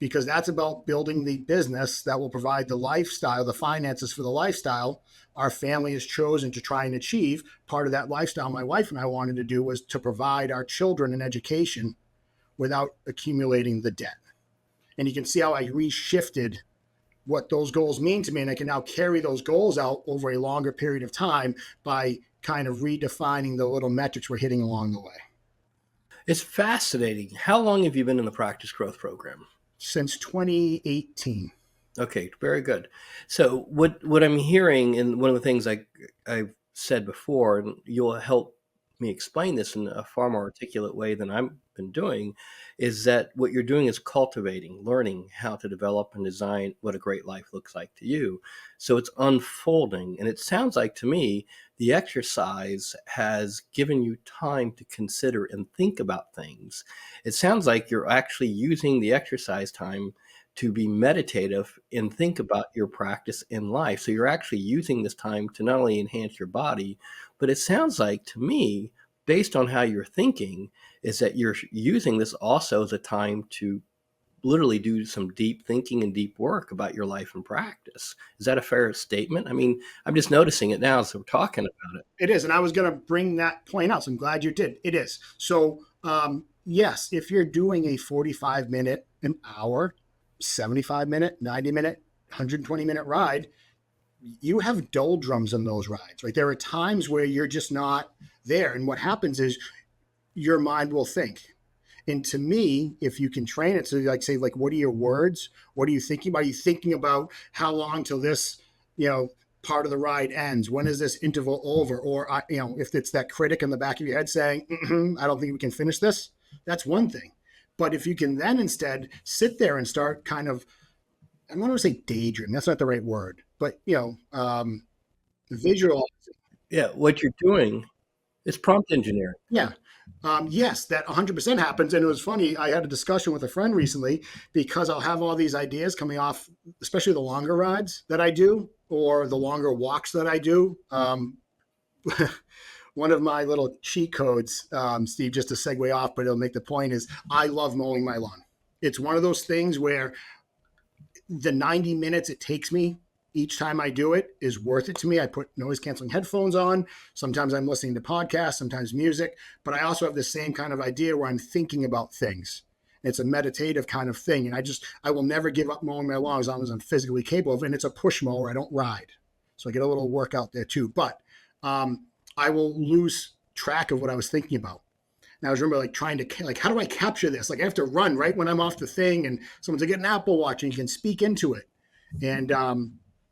Because that's about building the business that will provide the lifestyle, the finances for the lifestyle our family has chosen to try and achieve. Part of that lifestyle my wife and I wanted to do was to provide our children an education without accumulating the debt. And you can see how I reshifted what those goals mean to me. And I can now carry those goals out over a longer period of time by kind of redefining the little metrics we're hitting along the way. It's fascinating. How long have you been in the practice growth program? Since 2018. Okay, very good. So what I'm hearing, and one of the things I've said before, and you'll help me explain this in a far more articulate way than I've been doing, is that what you're doing is cultivating, learning how to develop and design what a great life looks like to you. So it's unfolding. And it sounds like to me, the exercise has given you time to consider and think about things. It sounds like you're actually using the exercise time to be meditative and think about your practice in life. So you're actually using this time to not only enhance your body, but it sounds like to me, based on how you're thinking, is that you're using this also as a time to literally do some deep thinking and deep work about your life and practice. Is that a fair statement? I mean, I'm just noticing it now as we're talking about it. It is. And I was going to bring that point out. So I'm glad you did. It is. So, yes, if you're doing a 45-minute, an hour, 75-minute, 90-minute, 120-minute ride, you have doldrums in those rides, right? There are times where you're just not there. And what happens is your mind will think. And to me, if you can train it, so like say, like, what are your words? What are you thinking about? Are you thinking about how long till this, part of the ride ends? When is this interval over? Or, if it's that critic in the back of your head saying, I don't think we can finish this, that's one thing. But if you can then instead sit there and start kind of, I don't want to say daydream, that's not the right word, but, visualizing. Yeah, what you're doing is prompt engineering. Yeah. Yes, that 100% happens. And it was funny. I had a discussion with a friend recently because I'll have all these ideas coming off, especially the longer rides that I do or the longer walks that I do. One of my little cheat codes, Steve, just to segue off, but it'll make the point, is I love mowing my lawn. It's one of those things where the 90 minutes it takes me each time I do it is worth it to me. I put noise canceling headphones on. Sometimes I'm listening to podcasts, sometimes music, but I also have the same kind of idea where I'm thinking about things. It's a meditative kind of thing. And I will never give up mowing my lawn as long as I'm physically capable of it. And it's a push mower. I don't ride. So I get a little workout there too. But I will lose track of what I was thinking about. And I was remember trying to how do I capture this? Like I have to run right when I'm off the thing and someone's like, get an Apple Watch and you can speak into it. And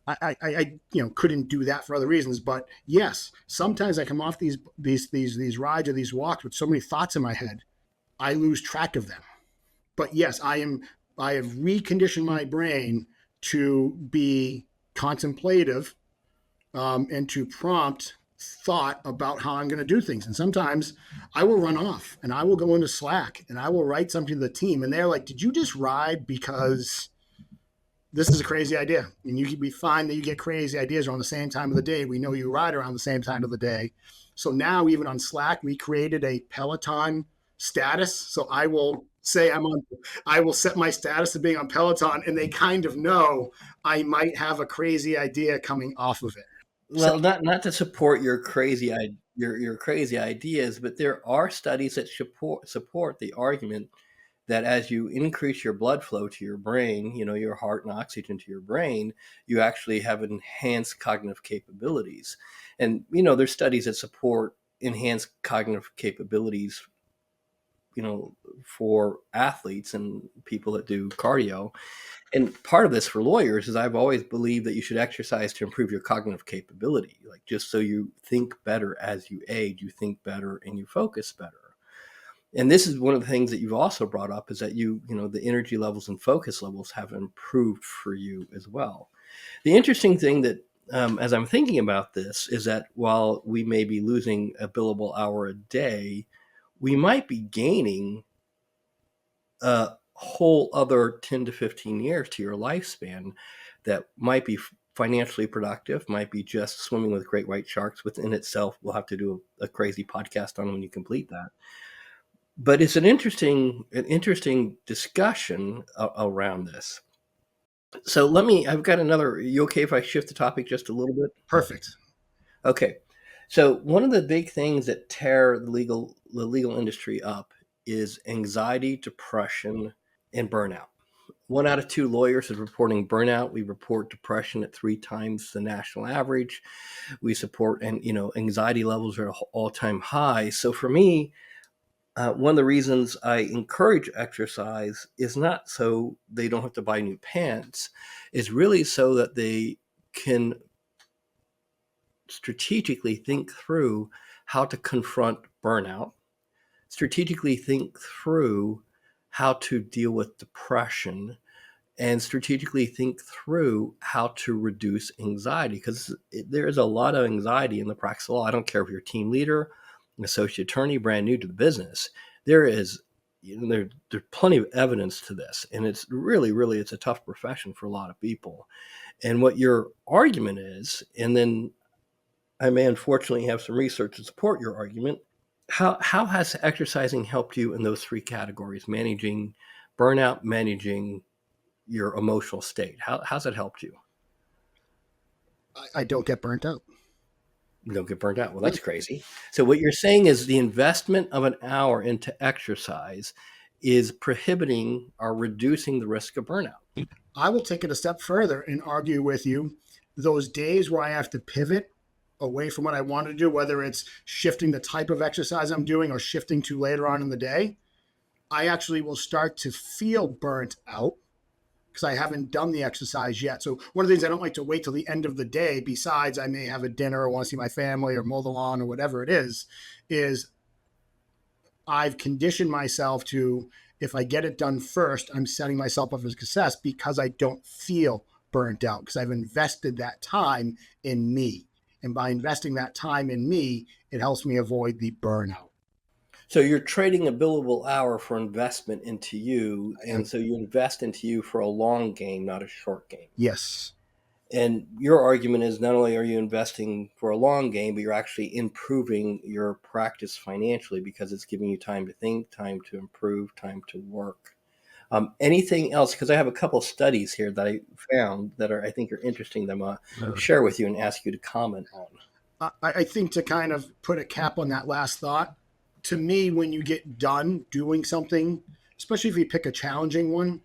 I couldn't do that for other reasons, but yes, sometimes I come off these rides or these walks with so many thoughts in my head, I lose track of them. But yes, I have reconditioned my brain to be contemplative and to prompt thought about how I'm going to do things. And sometimes I will run off and I will go into Slack and I will write something to the team, and they're like, "Did you just ride because this is a crazy idea?" And we find that you get crazy ideas around the same time of the day. We know you ride around the same time of the day. So now even on Slack, we created a Peloton status. So I will say I will set my status to being on Peloton, and they kind of know I might have a crazy idea coming off of it. Well, not to support your crazy ideas, but there are studies that support the argument that as you increase your blood flow to your brain, your heart and oxygen to your brain, you actually have enhanced cognitive capabilities. And, there's studies that support enhanced cognitive capabilities, for athletes and people that do cardio. And part of this for lawyers is I've always believed that you should exercise to improve your cognitive capability. Like, just so you think better as you age, you think better and you focus better. And this is one of the things that you've also brought up, is that the energy levels and focus levels have improved for you as well. The interesting thing that, as I'm thinking about this, is that while we may be losing a billable hour a day, we might be gaining a whole other 10 to 15 years to your lifespan that might be financially productive, might be just swimming with great white sharks within itself. We'll have to do a crazy podcast on when you complete that. But it's an interesting discussion around this. So I've got another, are you okay if I shift the topic just a little bit? Perfect. Okay. So one of the big things that tear the legal industry up is anxiety, depression, and burnout. 1 out of 2 lawyers is reporting burnout. We report depression at 3 times the national average. We support, and anxiety levels are at all-time high. So for me, one of the reasons I encourage exercise is not so they don't have to buy new pants, is really so that they can strategically think through how to confront burnout, strategically think through how to deal with depression, and strategically think through how to reduce anxiety, because there is a lot of anxiety in the practice of law. I don't care if you're a team leader, an associate attorney, brand new to the business. There's plenty of evidence to this, and it's really it's a tough profession for a lot of people. And what your argument is, and then I may unfortunately have some research to support your argument. How has exercising helped you in those 3 categories: managing burnout, managing your emotional state? How's it helped you? I don't get burnt out. You don't get burnt out. Well, that's crazy. So what you're saying is the investment of an hour into exercise is prohibiting or reducing the risk of burnout. I will take it a step further and argue with you. Those days where I have to pivot away from what I want to do, whether it's shifting the type of exercise I'm doing or shifting to later on in the day, I actually will start to feel burnt out because I haven't done the exercise yet. So one of the things I don't like to wait till the end of the day, besides I may have a dinner or want to see my family or mow the lawn or whatever it is I've conditioned myself to, if I get it done first, I'm setting myself up for success because I don't feel burnt out, because I've invested that time in me. And by investing that time in me, it helps me avoid the burnout. So you're trading a billable hour for investment into you. And so you invest into you for a long game, not a short game. Yes. And your argument is not only are you investing for a long game, but you're actually improving your practice financially because it's giving you time to think, time to improve, time to work. Anything else? Because I have a couple of studies here that I found that I think are interesting that I'm going to share with you and ask you to comment on. I think to kind of put a cap on that last thought, to me, when you get done doing something, especially if you pick a challenging one,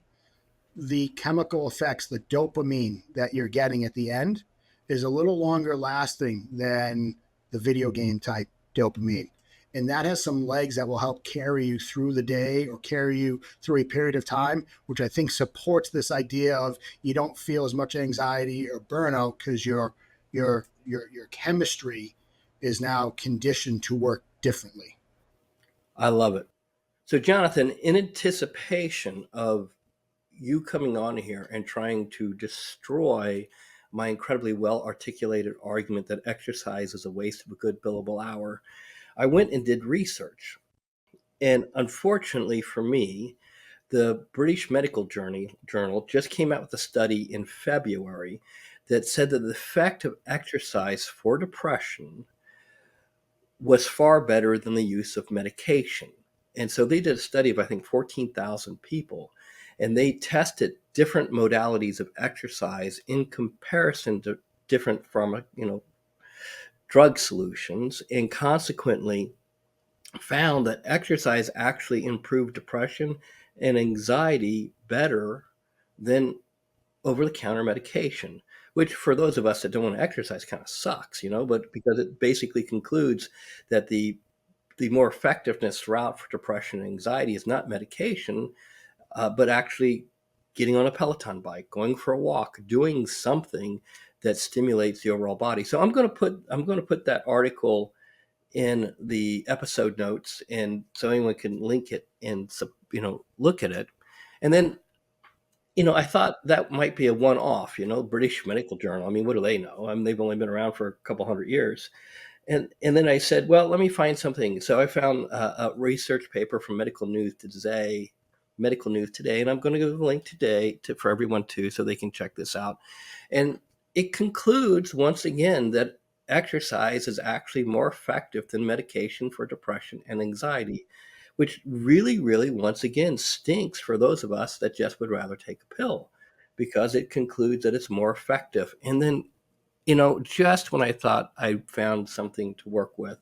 the chemical effects, the dopamine that you're getting at the end is a little longer lasting than the video game type dopamine. And that has some legs that will help carry you through the day or carry you through a period of time, which I think supports this idea of you don't feel as much anxiety or burnout because your chemistry is now conditioned to work differently. I love it. So Jonathan, in anticipation of you coming on here and trying to destroy my incredibly well articulated argument that exercise is a waste of a good billable hour, I went and did research. And unfortunately for me, the British Medical Journal just came out with a study in February that said that the effect of exercise for depression was far better than the use of medication. And so they did a study of, I think, 14,000 people, and they tested different modalities of exercise in comparison to different drug solutions, and consequently found that exercise actually improved depression and anxiety better than over-the-counter medication, which for those of us that don't want to exercise kind of sucks, but because it basically concludes that the the more effectiveness route for depression and anxiety is not medication, but actually getting on a Peloton bike, going for a walk, doing something that stimulates the overall body. So I'm going to put that article in the episode notes, and so anyone can link it and look at it. And then I thought that might be a one-off. British Medical Journal. I mean, what do they know? I mean, they've only been around for a couple hundred years. And then I said, well, let me find something. So I found a research paper from Medical News Today, and I'm going to give a link today for everyone too, so they can check this out. And it concludes once again that exercise is actually more effective than medication for depression and anxiety, which really, really, once again, stinks for those of us that just would rather take a pill, because it concludes that it's more effective. And then, just when I thought I found something to work with,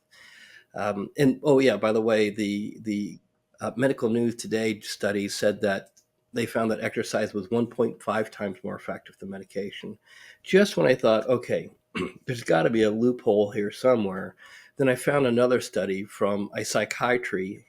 and oh yeah, by the way, the Medical News Today study said that they found that exercise was 1.5 times more effective than medication. Just when I thought, okay, there's got to be a loophole here somewhere, then I found another study from a psychiatry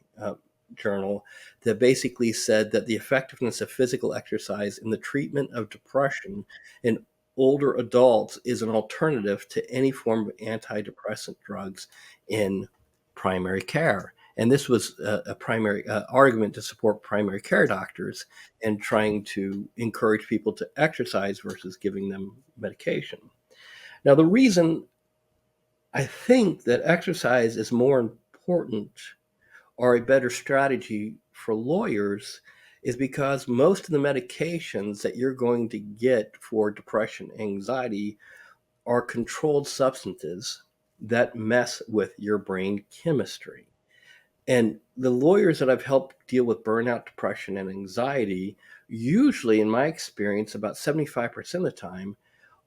journal that basically said that the effectiveness of physical exercise in the treatment of depression in older adults is an alternative to any form of antidepressant drugs in primary care. And this was a primary argument to support primary care doctors and trying to encourage people to exercise versus giving them medication. Now, the reason I think that exercise is more important or a better strategy for lawyers is because most of the medications that you're going to get for depression and anxiety are controlled substances that mess with your brain chemistry. And the lawyers that I've helped deal with burnout, depression, and anxiety, usually, in my experience, about 75% of the time,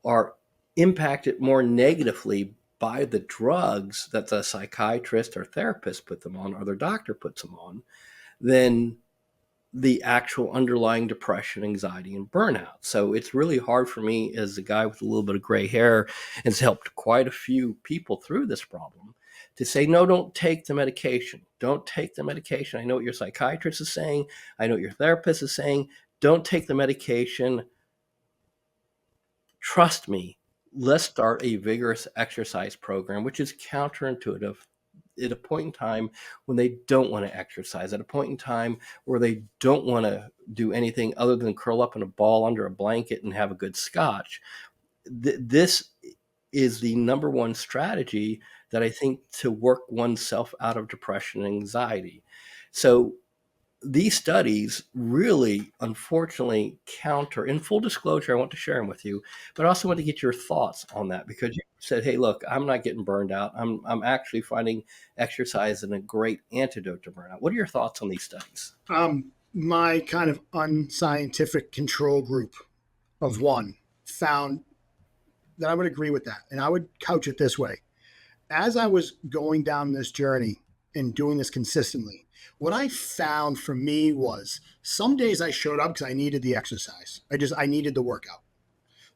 are impacted more negatively by the drugs that the psychiatrist or therapist put them on, or their doctor puts them on, than the actual underlying depression, anxiety, and burnout. So it's really hard for me as a guy with a little bit of gray hair, and has helped quite a few people through this problem, to say, no, don't take the medication. Don't take the medication. I know what your psychiatrist is saying. I know what your therapist is saying. Don't take the medication. Trust me. Let's start a vigorous exercise program, which is counterintuitive at a point in time when they don't want to exercise, at a point in time where they don't want to do anything other than curl up in a ball under a blanket and have a good scotch. This is the number one strategy that I think to work oneself out of depression and anxiety. So these studies really, unfortunately, counter. In full disclosure, I want to share them with you, but I also want to get your thoughts on that, because you said, hey, look, I'm not getting burned out. I'm actually finding exercise a great antidote to burnout. What are your thoughts on these studies? My kind of unscientific control group of one found that I would agree with that. And I would couch it this way. As I was going down this journey and doing this consistently, what I found for me was some days I showed up because I needed the exercise. I needed the workout.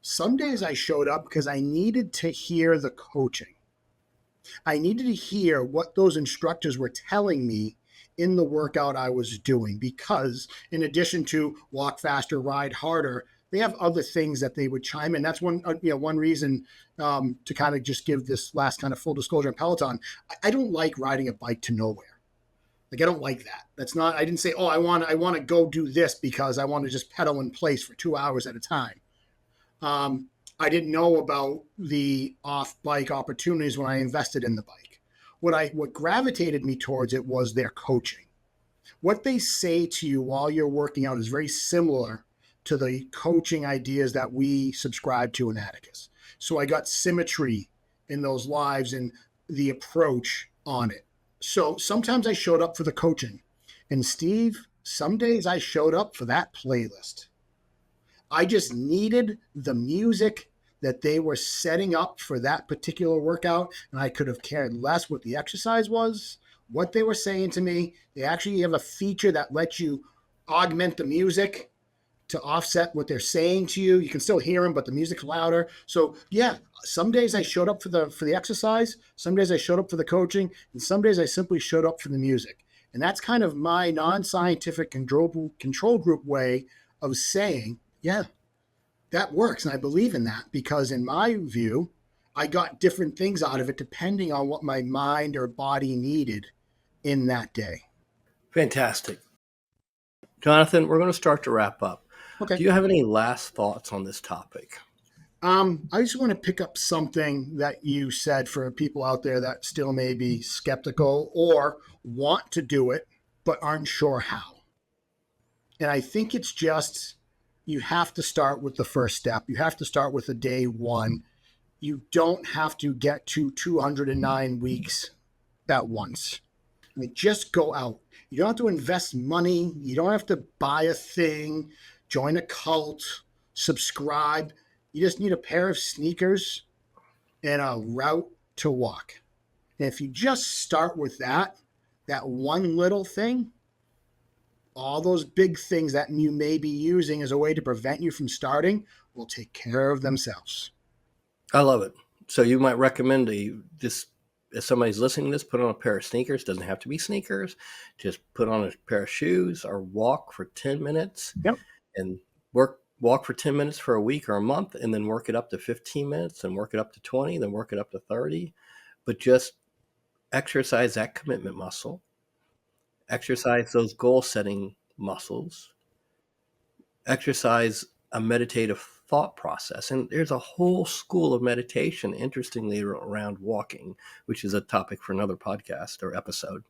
Some days I showed up because I needed to hear the coaching. I needed to hear what those instructors were telling me in the workout I was doing, because in addition to walk faster, ride harder, they have other things that they would chime in. That's one reason to kind of just give this last kind of full disclosure on Peloton. I don't like riding a bike to nowhere. Like, I don't like that. That's not, I didn't say, oh, I want to go do this because I want to just pedal in place for 2 hours at a time. I didn't know about the off-bike opportunities when I invested in the bike. What gravitated me towards it was their coaching. What they say to you while you're working out is very similar to the coaching ideas that we subscribe to in Atticus. So I got symmetry in those lives and the approach on it. So sometimes I showed up for the coaching. And Steve, some days I showed up for that playlist. I just needed the music that they were setting up for that particular workout, and I could have cared less what the exercise was, what they were saying to me. They actually have a feature that lets you augment the music to offset what they're saying to you. You can still hear them, but the music's louder. So yeah, some days I showed up for the exercise, some days I showed up for the coaching, and some days I simply showed up for the music. And that's kind of my non-scientific control group way of saying, yeah, that works. And I believe in that because in my view, I got different things out of it depending on what my mind or body needed in that day. Fantastic. Jonathan, we're going to start to wrap up. Okay. Do you have any last thoughts on this topic? I just want to pick up something that you said for people out there that still may be skeptical or want to do it, but aren't sure how. And I think it's just, you have to start with the first step. You have to start with the day one. You don't have to get to 209 weeks at once. I mean, just go out. You don't have to invest money. You don't have to buy a thing, join a cult, subscribe. You just need a pair of sneakers and a route to walk. And if you just start with that one little thing, all those big things that you may be using as a way to prevent you from starting will take care of themselves. I love it. So you might recommend just if somebody's listening to this, put on a pair of sneakers. Doesn't have to be sneakers. Just put on a pair of shoes or walk for 10 minutes. Yep. And walk for 10 minutes for a week or a month, and then work it up to 15 minutes, and work it up to 20, then work it up to 30. But just exercise that commitment muscle. Exercise those goal-setting muscles. Exercise a meditative thought process. And there's a whole school of meditation, interestingly, around walking, which is a topic for another podcast or episode.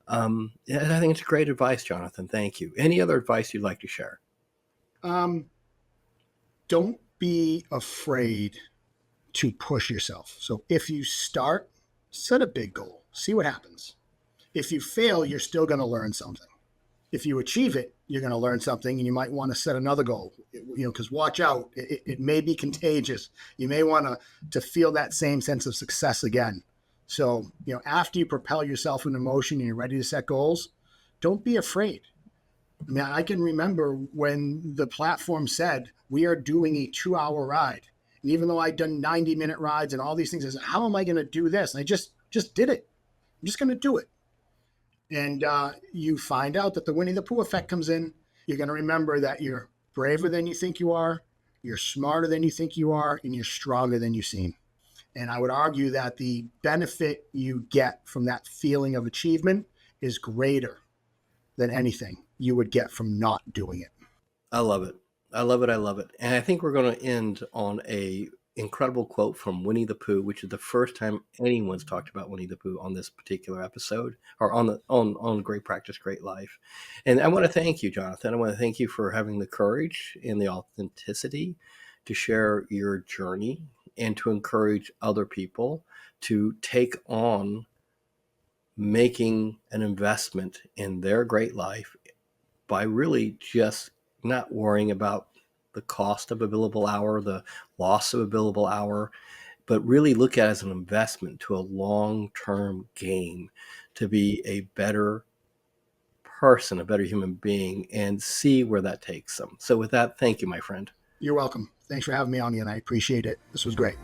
I think it's great advice, Jonathan. Thank you. Any other advice you'd like to share? Don't be afraid to push yourself. So if you start, set a big goal, see what happens. If you fail, you're still going to learn something. If you achieve it, you're going to learn something, and you might want to set another goal, because watch out, it may be contagious. You may want to feel that same sense of success again. So, after you propel yourself into motion and you're ready to set goals, don't be afraid. I mean, I can remember when the platform said, we are doing a 2-hour ride. And even though I'd done 90-minute rides and all these things, I said, how am I going to do this? And I just did it. I'm just going to do it. And you find out that the Winnie the Pooh effect comes in. You're going to remember that you're braver than you think you are, you're smarter than you think you are, and you're stronger than you seem. And I would argue that the benefit you get from that feeling of achievement is greater than anything you would get from not doing it. I love it. I love it. I love it. And I think we're going to end on a incredible quote from Winnie the Pooh, which is the first time anyone's talked about Winnie the Pooh on this particular episode, or on Great Practice, Great Life. And I want to thank you, Jonathan. I want to thank you for having the courage and the authenticity to share your journey and to encourage other people to take on making an investment in their great life by really just not worrying about the cost of a billable hour, the loss of a billable hour, but really look at it as an investment to a long-term gain to be a better person, a better human being, and see where that takes them. So with that, thank you, my friend. You're welcome. Thanks for having me on, and I appreciate it. This was great.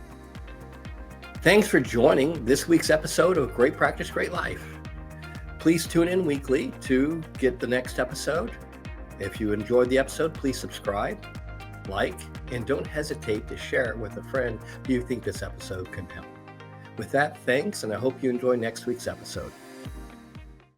Thanks for joining this week's episode of Great Practice, Great Life. Please tune in weekly to get the next episode. If you enjoyed the episode, please subscribe, like, and don't hesitate to share it with a friend who you think this episode can help. With that, thanks, and I hope you enjoy next week's episode.